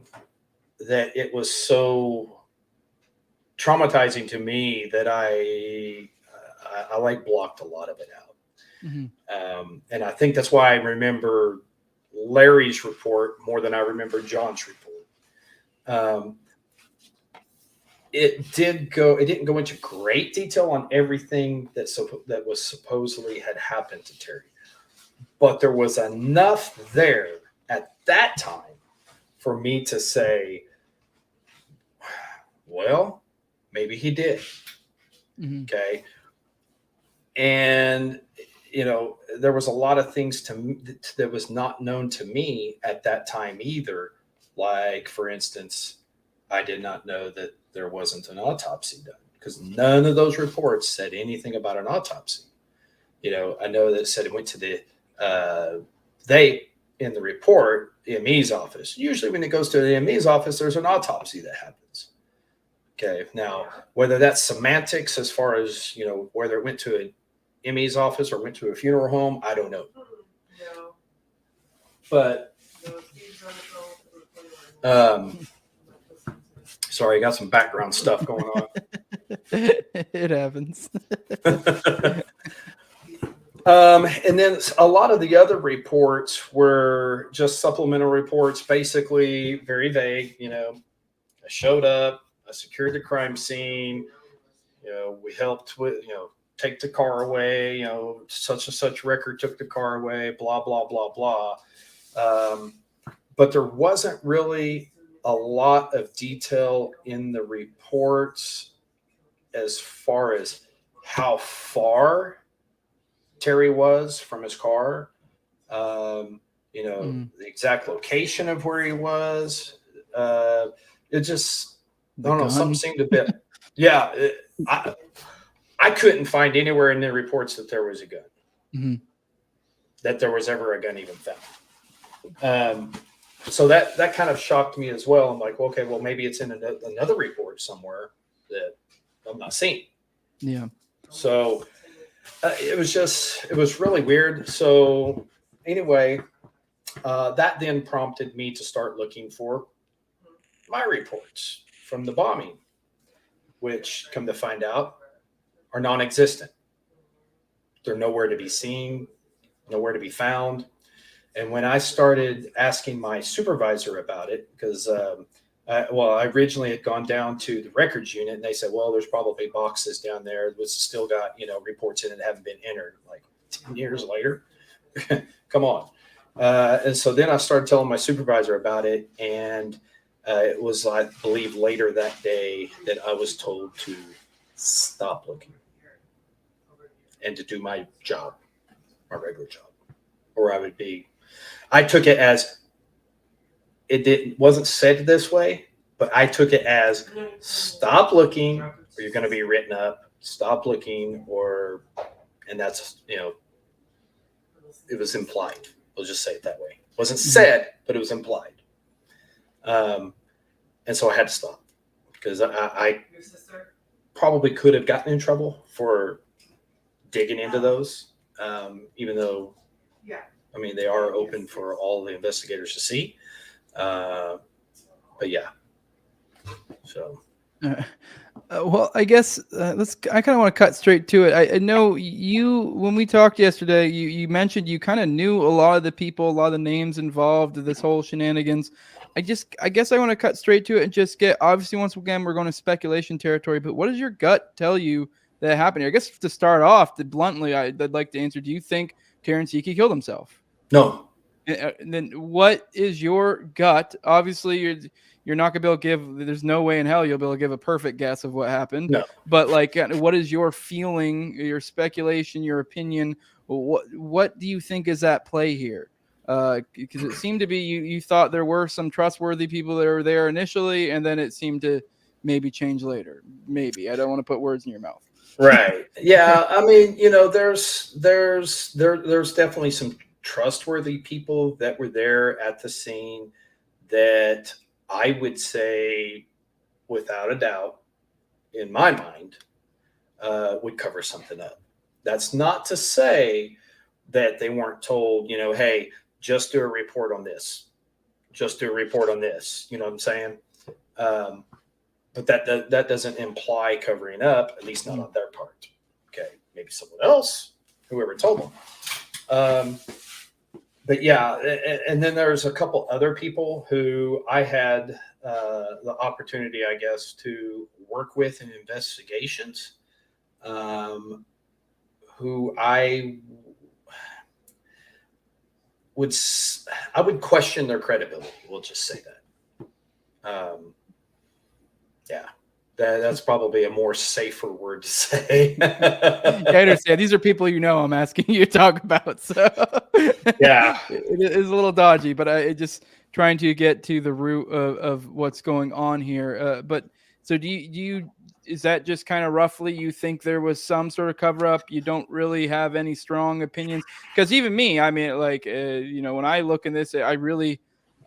that it was so traumatizing to me that I like blocked a lot of it out. And I think that's why I remember Larry's report more than I remember John's report. It didn't go into great detail on everything that was supposedly had happened to Terry, but there was enough there at that time for me to say, well, maybe he did. Okay. And, you know, there was a lot of things that was not known to me at that time either. Like, for instance, I did not know that there wasn't an autopsy done, because none of those reports said anything about an autopsy. You know, I know that it said it went to the, in the report, the ME's office. Usually when it goes to the ME's office, there's an autopsy that happens. Okay. Now, whether that's semantics as far as, you know, whether it went to an ME's office or went to a funeral home, I don't know. No. But, sorry, I got some background stuff going on. It happens. And then a lot of the other reports were just supplemental reports, basically very vague. You know, I showed up, I secured the crime scene, you know, we helped with, you know, take the car away, you know, such and such record took the car away, blah, blah, blah, blah. But there wasn't really a lot of detail in the reports as far as how far Terry was from his car, you know, the exact location of where he was. It just, I don't know, something seemed a bit, I couldn't find anywhere in the reports that there was a gun, that there was ever a gun even found. So that kind of shocked me as well. I'm like, okay, well, maybe it's in another report somewhere that I'm not seeing. Yeah. So it was really weird. So anyway, that then prompted me to start looking for my reports from the bombing, which, come to find out, are non-existent. They're nowhere to be seen, nowhere to be found. And when I started asking my supervisor about it, because I originally had gone down to the records unit, and they said, well, there's probably boxes down there which still got, reports in it that haven't been entered. Like 10 years later, come on. And so then I started telling my supervisor about it, and it was, I believe, later that day that I was told to stop looking and to do my job, my regular job, or I took it as wasn't said this way, but I took it as stop looking or you're going to be written up, stop looking, and that's, it was implied. We'll just say it that way. It wasn't said, but it was implied. And so I had to stop because I probably could have gotten in trouble for digging into those, even though, they are open for all the investigators to see. But yeah. So. Well, I guess I kind of want to cut straight to it. I know when we talked yesterday, you mentioned you kind of knew a lot of the people, a lot of the names involved in this whole shenanigans. I guess I want to cut straight to it and just get, obviously, once again, we're going to speculation territory, but what does your gut tell you that happened here? I guess to start off, bluntly, I'd like to answer, do you think Terrence Yeakey killed himself? No. And then what is your gut? Obviously, you're not gonna be able to give. There's no way in hell you'll be able to give a perfect guess of what happened. No. But what is your feeling, your speculation, your opinion? What do you think is at play here? Because it seemed to be you thought there were some trustworthy people that were there initially, and then it seemed to maybe change later. Maybe I don't want to put words in your mouth. Right. Yeah. There's definitely some trustworthy people that were there at the scene that I would say, without a doubt, in my mind, would cover something up. That's not to say that they weren't told, hey, just do a report on this. Just do a report on this. You know what I'm saying? But that doesn't imply covering up, at least not on their part. Okay, maybe someone else, whoever told them. But yeah, and then there's a couple other people who I had the opportunity, I guess, to work with in investigations, who I would question their credibility. We'll just say that. Yeah. That's probably a more safer word to say. I understand. These are people I'm asking you to talk about. So yeah, it is a little dodgy, but I just trying to get to the root of what's going on here. But so do you is that just kind of roughly you think there was some sort of cover up? You don't really have any strong opinions? Because even me, when I look in this,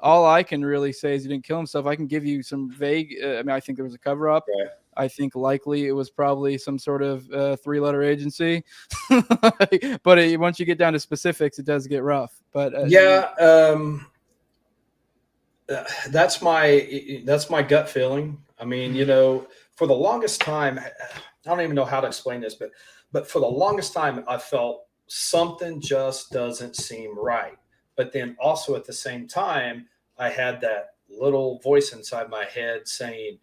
all I can really say is he didn't kill himself. I can give you some vague. I think there was a cover up. Right. I think likely it was probably some sort of 3-letter agency. But once you get down to specifics, it does get rough. But that's my gut feeling. For the longest time, I don't even know how to explain this, but for the longest time, I felt something just doesn't seem right. But then also at the same time, I had that little voice inside my head saying,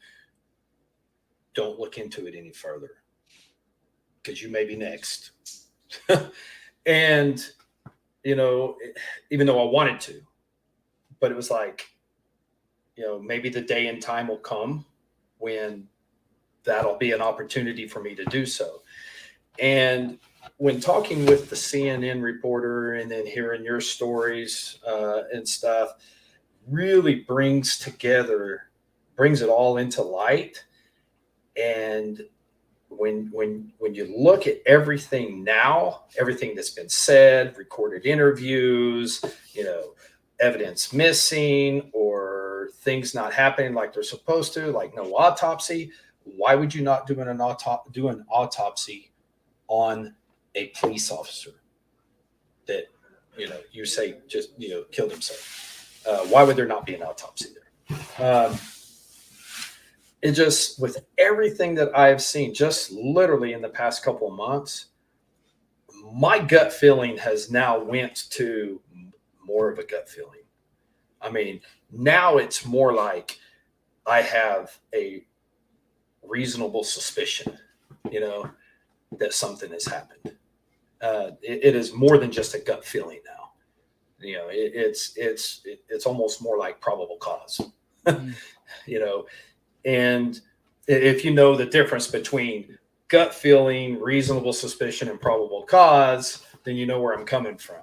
don't look into it any further because you may be next. And, even though I wanted to, but it was like, maybe the day and time will come when that'll be an opportunity for me to do so. And when talking with the CNN reporter and then hearing your stories and stuff, really brings it all into light. And when you look at everything now, everything that's been said, recorded interviews, evidence missing or things not happening like they're supposed to, like no autopsy. Why would you not do an autopsy on a police officer that, you say just, killed himself. Why would there not be an autopsy there? It just, with everything that I've seen, just literally in the past couple of months, my gut feeling has now went to more of a gut feeling. I mean, now it's more like I have a reasonable suspicion, that something has happened. It is more than just a gut feeling now. It's almost more like probable cause. And if you know the difference between gut feeling, reasonable suspicion, and probable cause, then you know where I'm coming from.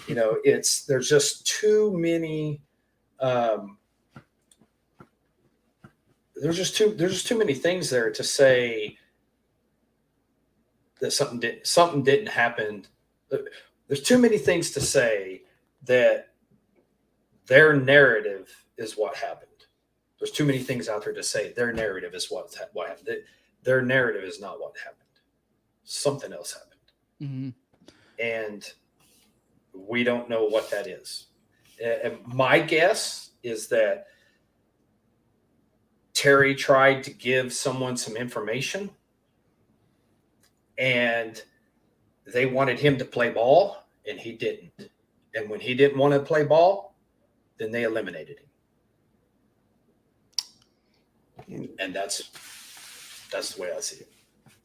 There's just too many. There's just too many things there to say that something didn't happen. There's too many things to say that their narrative is what happened. There's too many things out there to say their narrative is what happened. Their narrative is not what happened. Something else happened. And we don't know what that is. And my guess is that Terry tried to give someone some information and they wanted him to play ball and he didn't. And when he didn't want to play ball, then they eliminated him. And that's the way I see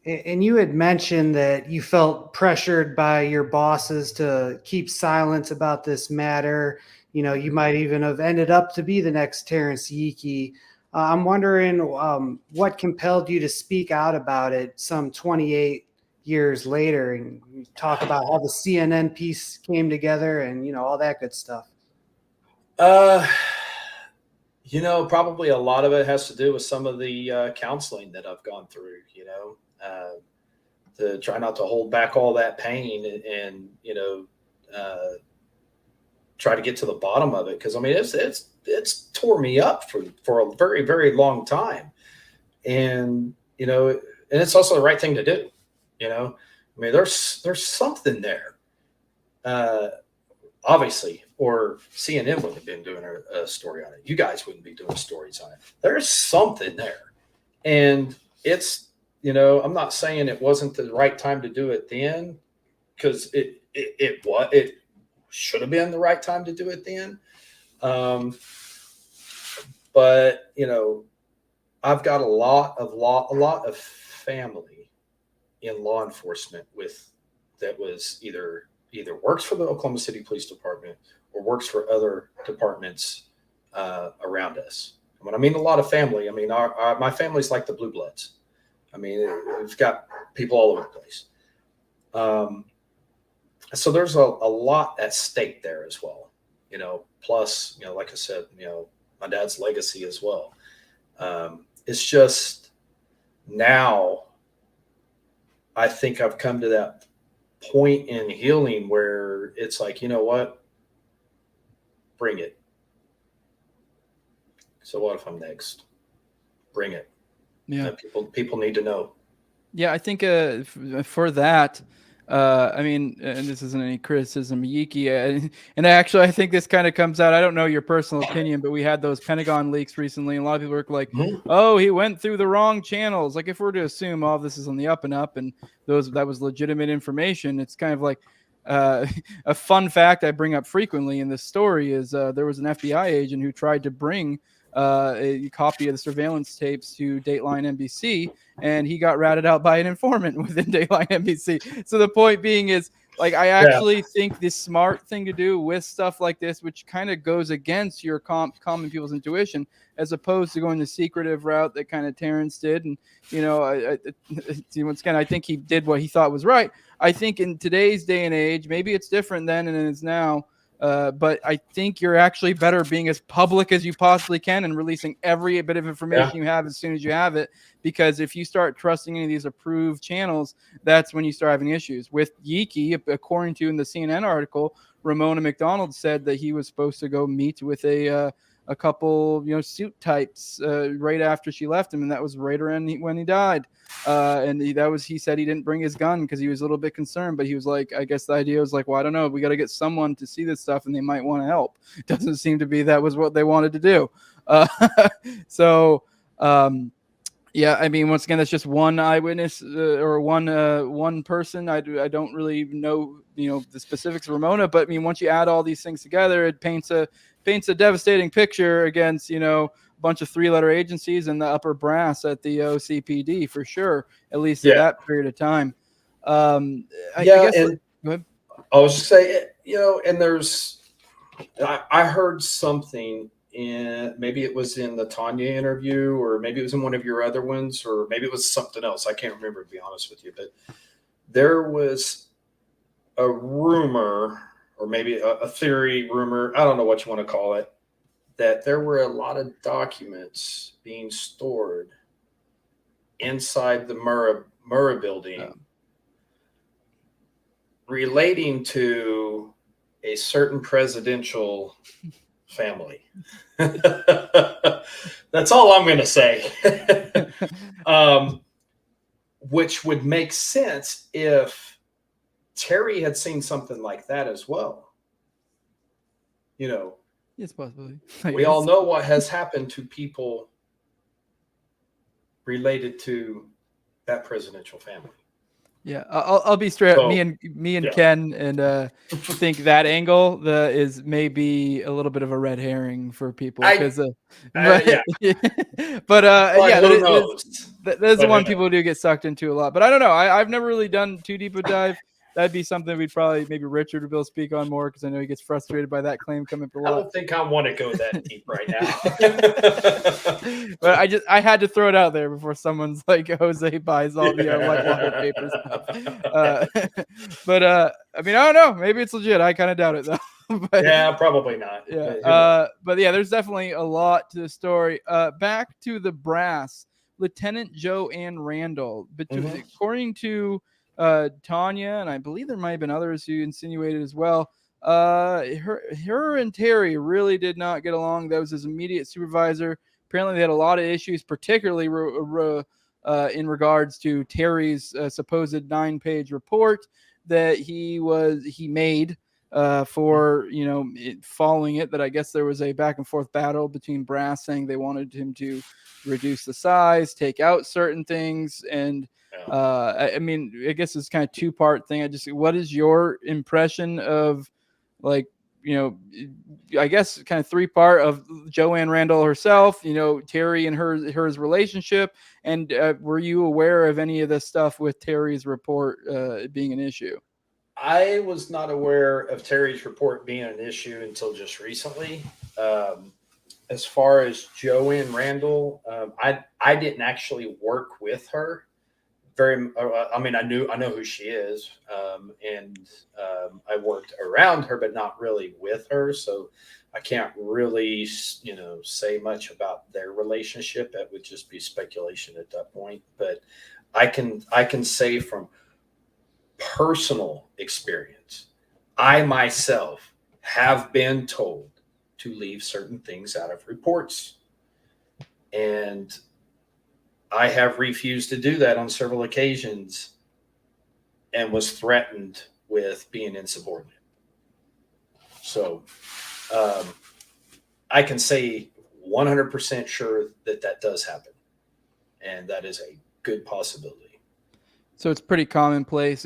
it. And you had mentioned that you felt pressured by your bosses to keep silence about this matter. You might even have ended up to be the next Terrence Yeakey. I'm wondering what compelled you to speak out about it some 28 years later and talk about how the CNN piece came together and, all that good stuff. Probably a lot of it has to do with some of the counseling that I've gone through, to try not to hold back all that pain and try to get to the bottom of it. Cause I mean, it's tore me up for a very, very long time. And, and it's also the right thing to do, I mean, there's something there, obviously, or CNN wouldn't have been doing a story on it. You guys wouldn't be doing stories on it. There's something there. And it's, I'm not saying it wasn't the right time to do it then, because it should have been the right time to do it then. But I've got a lot of family in law enforcement that was either works for the Oklahoma City Police Department or works for other departments around us. And when I mean a lot of family, I mean my family's like the Blue Bloods. I mean, we've got people all over the place. So there's a lot at stake there as well, plus, like I said, my dad's legacy as well. It's just now I think I've come to that point in healing where it's like, you know what? Bring it. So what if I'm next? Bring it. Yeah. People need to know. Yeah, I think for that, I mean, and this isn't any criticism of Yeakey, and actually I think this kind of comes out, I don't know your personal opinion, but we had those Pentagon leaks recently, and a lot of people were like, oh, he went through the wrong channels. Like, if we're to assume all this is on the up and up and that was legitimate information, it's kind of like a fun fact I bring up frequently in this story is there was an FBI agent who tried to bring a copy of the surveillance tapes to Dateline NBC, and he got ratted out by an informant within Dateline NBC. So the point being is, like, I actually think the smart thing to do with stuff like this, which kind of goes against your common people's intuition, as opposed to going the secretive route that kind of Terrence did. And, once again, I think he did what he thought was right. I think in today's day and age, maybe it's different then and it is now. But I think you're actually better being as public as you possibly can and releasing every bit of information you have as soon as you have it. Because if you start trusting any of these approved channels, that's when you start having issues. With Yeakey, according to in the CNN article, Ramona McDonald said that he was supposed to go meet with a a couple, suit types right after she left him, and that was right around when he died. And he said he didn't bring his gun because he was a little bit concerned, but he was like, I guess the idea was like, well, I don't know, we got to get someone to see this stuff, and they might want to help. It doesn't seem to be that was what they wanted to do. So. Yeah, I mean, once again, that's just one eyewitness or one person. I don't really know, the specifics of Ramona, but I mean, once you add all these things together, it paints a devastating picture against, a bunch of 3-letter agencies and the upper brass at the OCPD for sure, at least at that period of time. I guess. And go ahead. I was just saying, and I heard something. And maybe it was in the Tanya interview, or maybe it was in one of your other ones, or maybe it was something else. I can't remember, to be honest with you. But there was a rumor, or maybe a theory, rumor, I don't know what you want to call it, that there were a lot of documents being stored inside the Murrah building relating to a certain presidential family. That's all I'm going to say. Which would make sense if Terry had seen something like that as well. Yes, possibly. We all know what has happened to people related to that presidential family. Yeah, I'll be straight up. Me and Ken and think that angle is maybe a little bit of a red herring for people because there's the one people do get sucked into a lot. But I don't know. I've never really done too deep a dive. That'd be something we'd probably maybe Richard would be able to speak on more because I know he gets frustrated by that claim coming up a lot. I don't think I want to go that deep right now. But I had to throw it out there before someone's like Jose buys all the Whitewater paper stuff. But I mean, I don't know. Maybe it's legit. I kind of doubt it though. But, yeah, probably not. Yeah. But yeah, there's definitely a lot to the story. Back to the brass. Lieutenant Joanne Randall, according to Tanya, and I believe there might have been others who insinuated as well. Her and Terry really did not get along. That was his immediate supervisor. Apparently, they had a lot of issues, particularly in regards to Terry's supposed 9-page report that he made for following it. That I guess there was a back and forth battle between brass saying they wanted him to reduce the size, take out certain things, and I mean, I guess it's kind of 2-part thing. What is your impression of, like, I guess kind of 3-part of Joanne Randall herself, Terry and hers relationship, and were you aware of any of this stuff with Terry's report being an issue? I was not aware of Terry's report being an issue until just recently. As far as Joanne Randall, I didn't actually work with her. I know who she is, and I worked around her, but not really with her. So I can't really, say much about their relationship. That would just be speculation at that point. But I can say from personal experience, I myself have been told to leave certain things out of reports, and I have refused to do that on several occasions and was threatened with being insubordinate. So I can say 100% sure that does happen. And that is a good possibility. So it's pretty commonplace.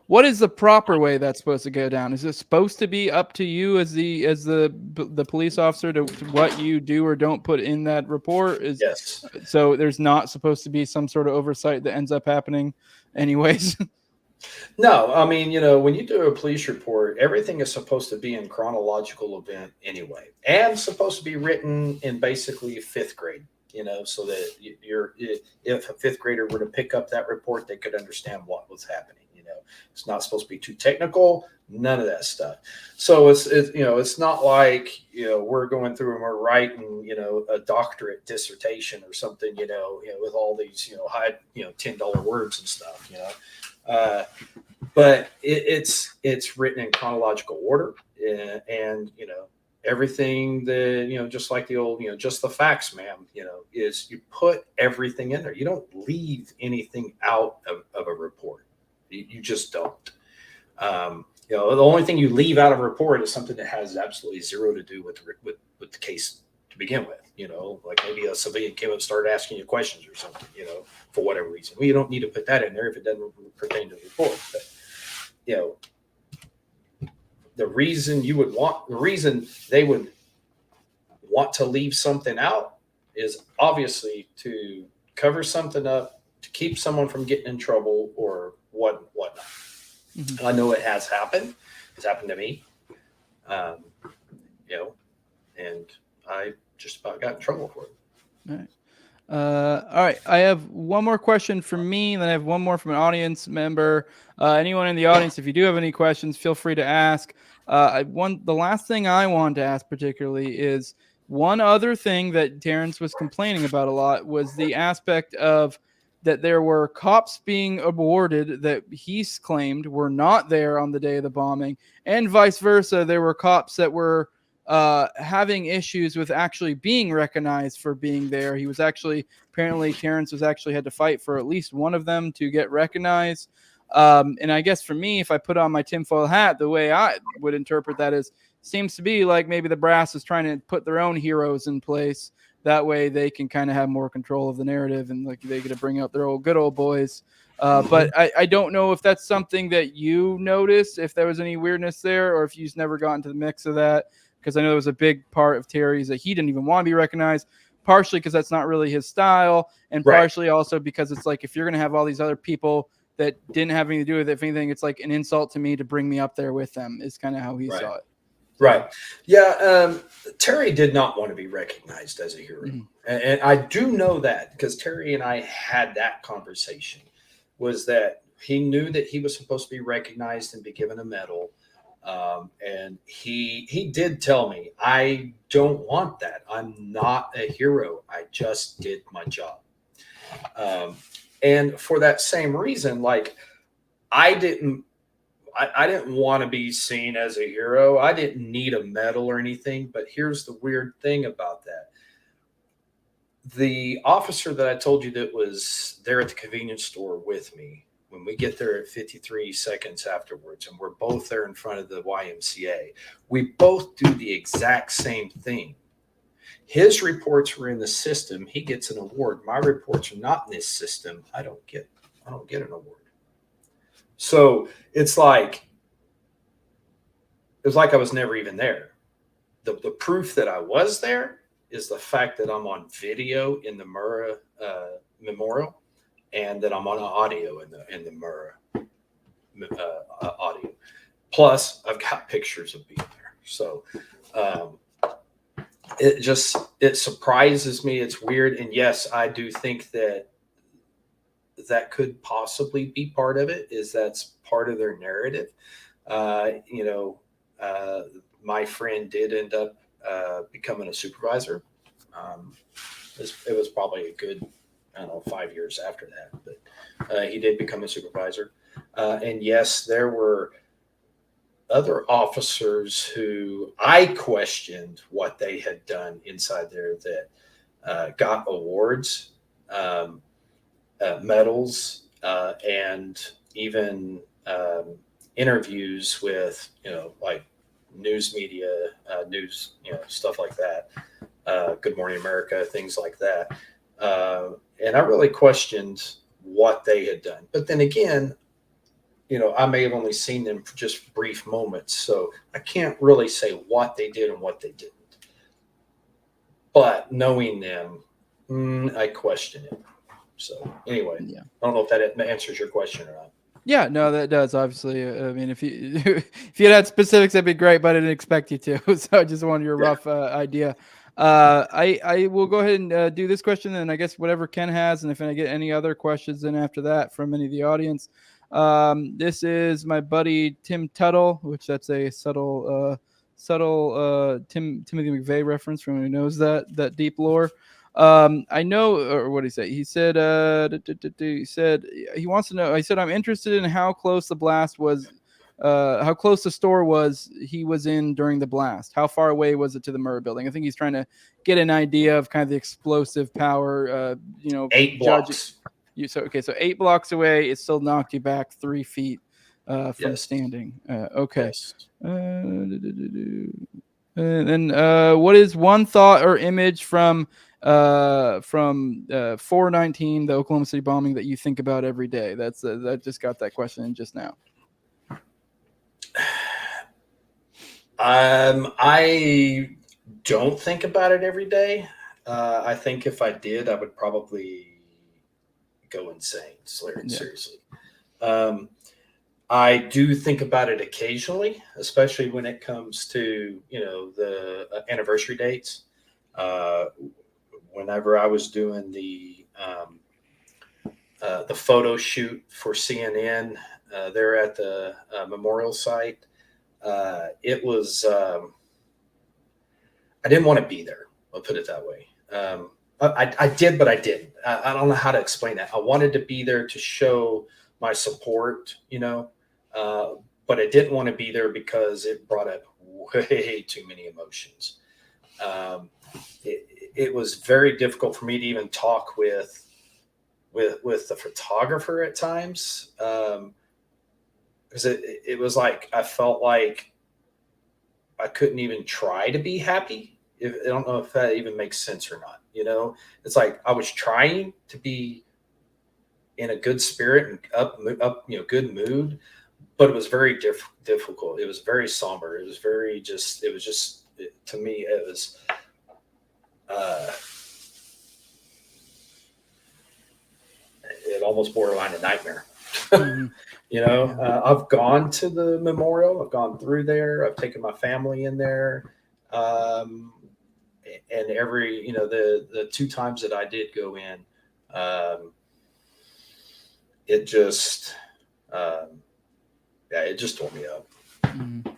What is the proper way that's supposed to go down? Is it supposed to be up to you as the police officer to what you do or don't put in that report? Yes. So there's not supposed to be some sort of oversight that ends up happening anyways? No, I mean, when you do a police report, everything is supposed to be in chronological event anyway, and supposed to be written in basically 5th grade, so that if a 5th grader were to pick up that report, they could understand what was happening. It's not supposed to be too technical, none of that stuff. So it's not like, we're going through and we're writing, a doctorate dissertation or something, with all these, high, $10 words and stuff, but it's written in chronological order, and everything that, just like the old, just the facts, ma'am, is you put everything in there. You don't leave anything out of a report. You just don't. The only thing you leave out of a report is something that has absolutely zero to do with the case to begin with. Like maybe a civilian came up and started asking you questions or something, for whatever reason. Well, you don't need to put that in there if it doesn't pertain to the report. But, the reason they would want to leave something out is obviously to cover something up, to keep someone from getting in trouble or whatnot. Mm-hmm. I know it has happened. It's happened to me. And I just about got in trouble for it. All right. All right. I have one more question from me, and then I have one more from an audience member. Anyone in the audience, if you do have any questions, feel free to ask. The last thing I wanted to ask particularly is one other thing that Terrence was complaining about a lot was the aspect of that there were cops being awarded that he's claimed were not there on the day of the bombing, and vice versa. There were cops that were having issues with actually being recognized for being there. He was apparently Terrence was actually had to fight for at least one of them to get recognized. And I guess for me, if I put on my tinfoil hat, the way I would interpret that is seems to be like maybe the brass is trying to put their own heroes in place. That way they can kind of have more control of the narrative and like they get to bring out their good old boys. But I don't know if that's something that you noticed, if there was any weirdness there, or if you just never got into the mix of that. Because I know there was a big part of Terry's that he didn't even want to be recognized, partially because that's not really his style, and partially also because it's like if you're going to have all these other people that didn't have anything to do with it, if anything, it's like an insult to me to bring me up there with them is kind of how he saw it. Right. Yeah. Terry did not want to be recognized as a hero. Mm-hmm. And I do know that because Terry and I had that conversation, was that he knew that he was supposed to be recognized and be given a medal. And he did tell me, I don't want that. I'm not a hero. I just did my job. And for that same reason, like I didn't want to be seen as a hero. I didn't need a medal or anything, but here's the weird thing about that. The officer that I told you that was there at the convenience store with me, when we get there at 53 seconds afterwards, and we're both there in front of the YMCA, we both do the exact same thing. His reports were in the system. He gets an award. My reports are not in this system. I don't get an award. So it's like I was never even there. The proof that I was there is the fact that I'm on video in the Murrah Memorial, and that I'm on audio in the Murrah audio. Plus, I've got pictures of being there. So it surprises me. It's weird, and yes, I do think that could possibly be part of it. Is that's part of their narrative. My friend did end up becoming a supervisor. It was probably a good, 5 years after that, but he did become a supervisor. And yes, there were other officers who I questioned what they had done inside there that got awards, medals, and even interviews with, like news media, news, stuff like that. Good Morning America, things like that. And I really questioned what they had done. But then again, I may have only seen them for just brief moments. So I can't really say what they did and what they didn't. But knowing them, I question it. So anyway, I don't know if that answers your question or not. Yeah, no, that does. Obviously, I mean, if you had specifics, that'd be great, but I didn't expect you to. So I just wanted your rough idea. I will go ahead and do this question, and I guess whatever Ken has, and if I get any other questions then after that from any of the audience. This is my buddy Tim Tuttle, which that's a subtle Timothy McVeigh reference from who knows that deep lore. I know, or what did he say? He said he wants to know. He said, I'm interested in how close the blast was how close the store he was in during the blast. How far away was it to the Murrah building? I think he's trying to get an idea of kind of the explosive power. 8 blocks. So 8 blocks away, it still knocked you back 3 feet from Yes. standing. Okay. Yes. And what is one thought or image from 4/19, the Oklahoma City bombing, that you think about every day? That's that just got that question just now. I don't think about it every day. I think if I did, I would probably go insane. Seriously. I do think about it occasionally, especially when it comes to, the anniversary dates. Whenever I was doing the photo shoot for CNN there at the memorial site, it was, I didn't want to be there. I'll put it that way. I did, but I didn't. I don't know how to explain that. I wanted to be there to show my support, but I didn't want to be there because it brought up way too many emotions. It was very difficult for me to even talk with the photographer at times, because it was like I felt like I couldn't even try to be happy. I don't know if that even makes sense or not. It's like I was trying to be in a good spirit and up, good mood, but it was very difficult. It was very somber. It was very to me, it was, it almost borderline a nightmare. I've gone to the memorial. I've gone through there. I've taken my family in there. And every, the 2 times that I did go in, it just tore me up.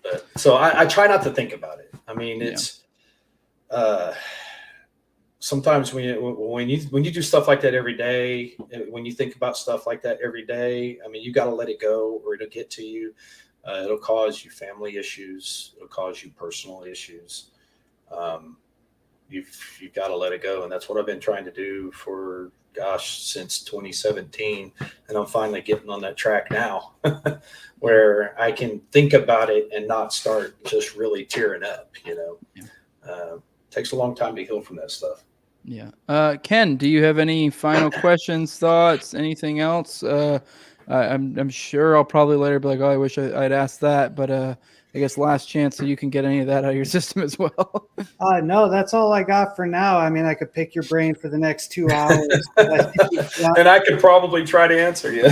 But, so I try not to think about it. I mean, it's sometimes when you do stuff like that every day, when you think about stuff like that every day, I mean, you got to let it go or it'll get to you. It'll cause you family issues. It'll cause you personal issues. You've got to let it go. And that's what I've been trying to do since 2017. And I'm finally getting on that track now where I can think about it and not start just really tearing up, takes a long time to heal from that stuff. Yeah. Ken, do you have any final questions, thoughts, anything else? I'm sure I'll probably later be like, oh, I wish I'd asked that, but I guess last chance so you can get any of that out of your system as well. No, that's all I got for now. I mean, I could pick your brain for the next 2 hours. And I could probably try to answer you.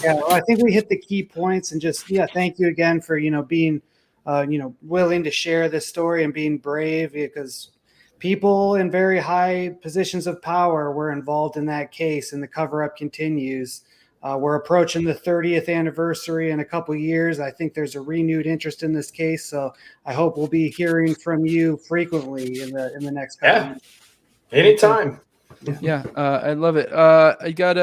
Yeah, well, I think we hit the key points, and just, thank you again for, being, willing to share this story and being brave, because people in very high positions of power were involved in that case, and the cover-up continues. We're approaching the 30th anniversary in a couple of years. I think there's a renewed interest in this case, so I hope we'll be hearing from you frequently in the next couple of years. Anytime. Yeah, I love it. I got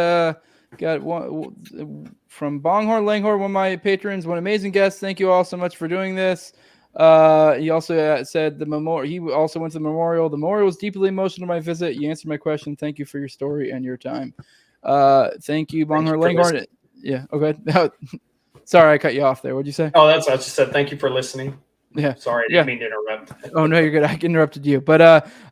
one from Bonghorn Langhorn, one of my patrons, one amazing guest. Thank you all so much for doing this. He also said the memorial. He also went to the memorial. The memorial was deeply emotional to my visit. You answered my question. Thank you for your story and your time. Thank you, Bonghorn Langhorn. Yeah. Okay. Sorry, I cut you off there. What'd you say? Oh, that's what I just said. Thank you for listening. Yeah. Sorry, I didn't mean to interrupt. Oh no, you're good. I interrupted you, but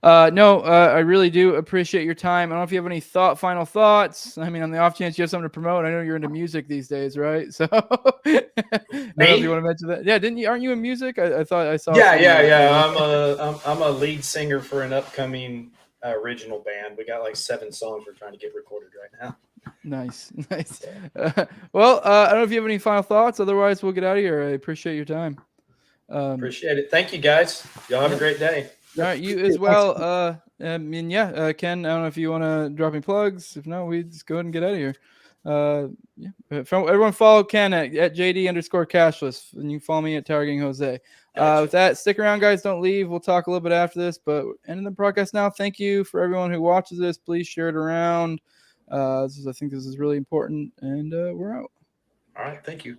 I really do appreciate your time. I don't know if you have any final thoughts. I mean, on the off chance you have something to promote. I know you're into music these days, right? So, I don't know if you want to mention that. Yeah, aren't you in music? I thought I saw. Yeah. I'm a lead singer for an upcoming original band. We got like 7 songs we're trying to get recorded right now. Nice. Well, I don't know if you have any final thoughts. Otherwise, we'll get out of here. I appreciate your time. Appreciate it. Thank you, guys. Y'all have a great day. All right, you as well. Ken, I don't know if you want to drop any plugs. If not, we just go ahead and get out of here. Everyone follow Ken at JD_cashless, and you can follow me at Targeting Jose. Gotcha. With that, stick around, guys. Don't leave. We'll talk a little bit after this, but ending the broadcast now. Thank you for everyone who watches this. Please share it around. I think this is really important, and we're out. All right. Thank you.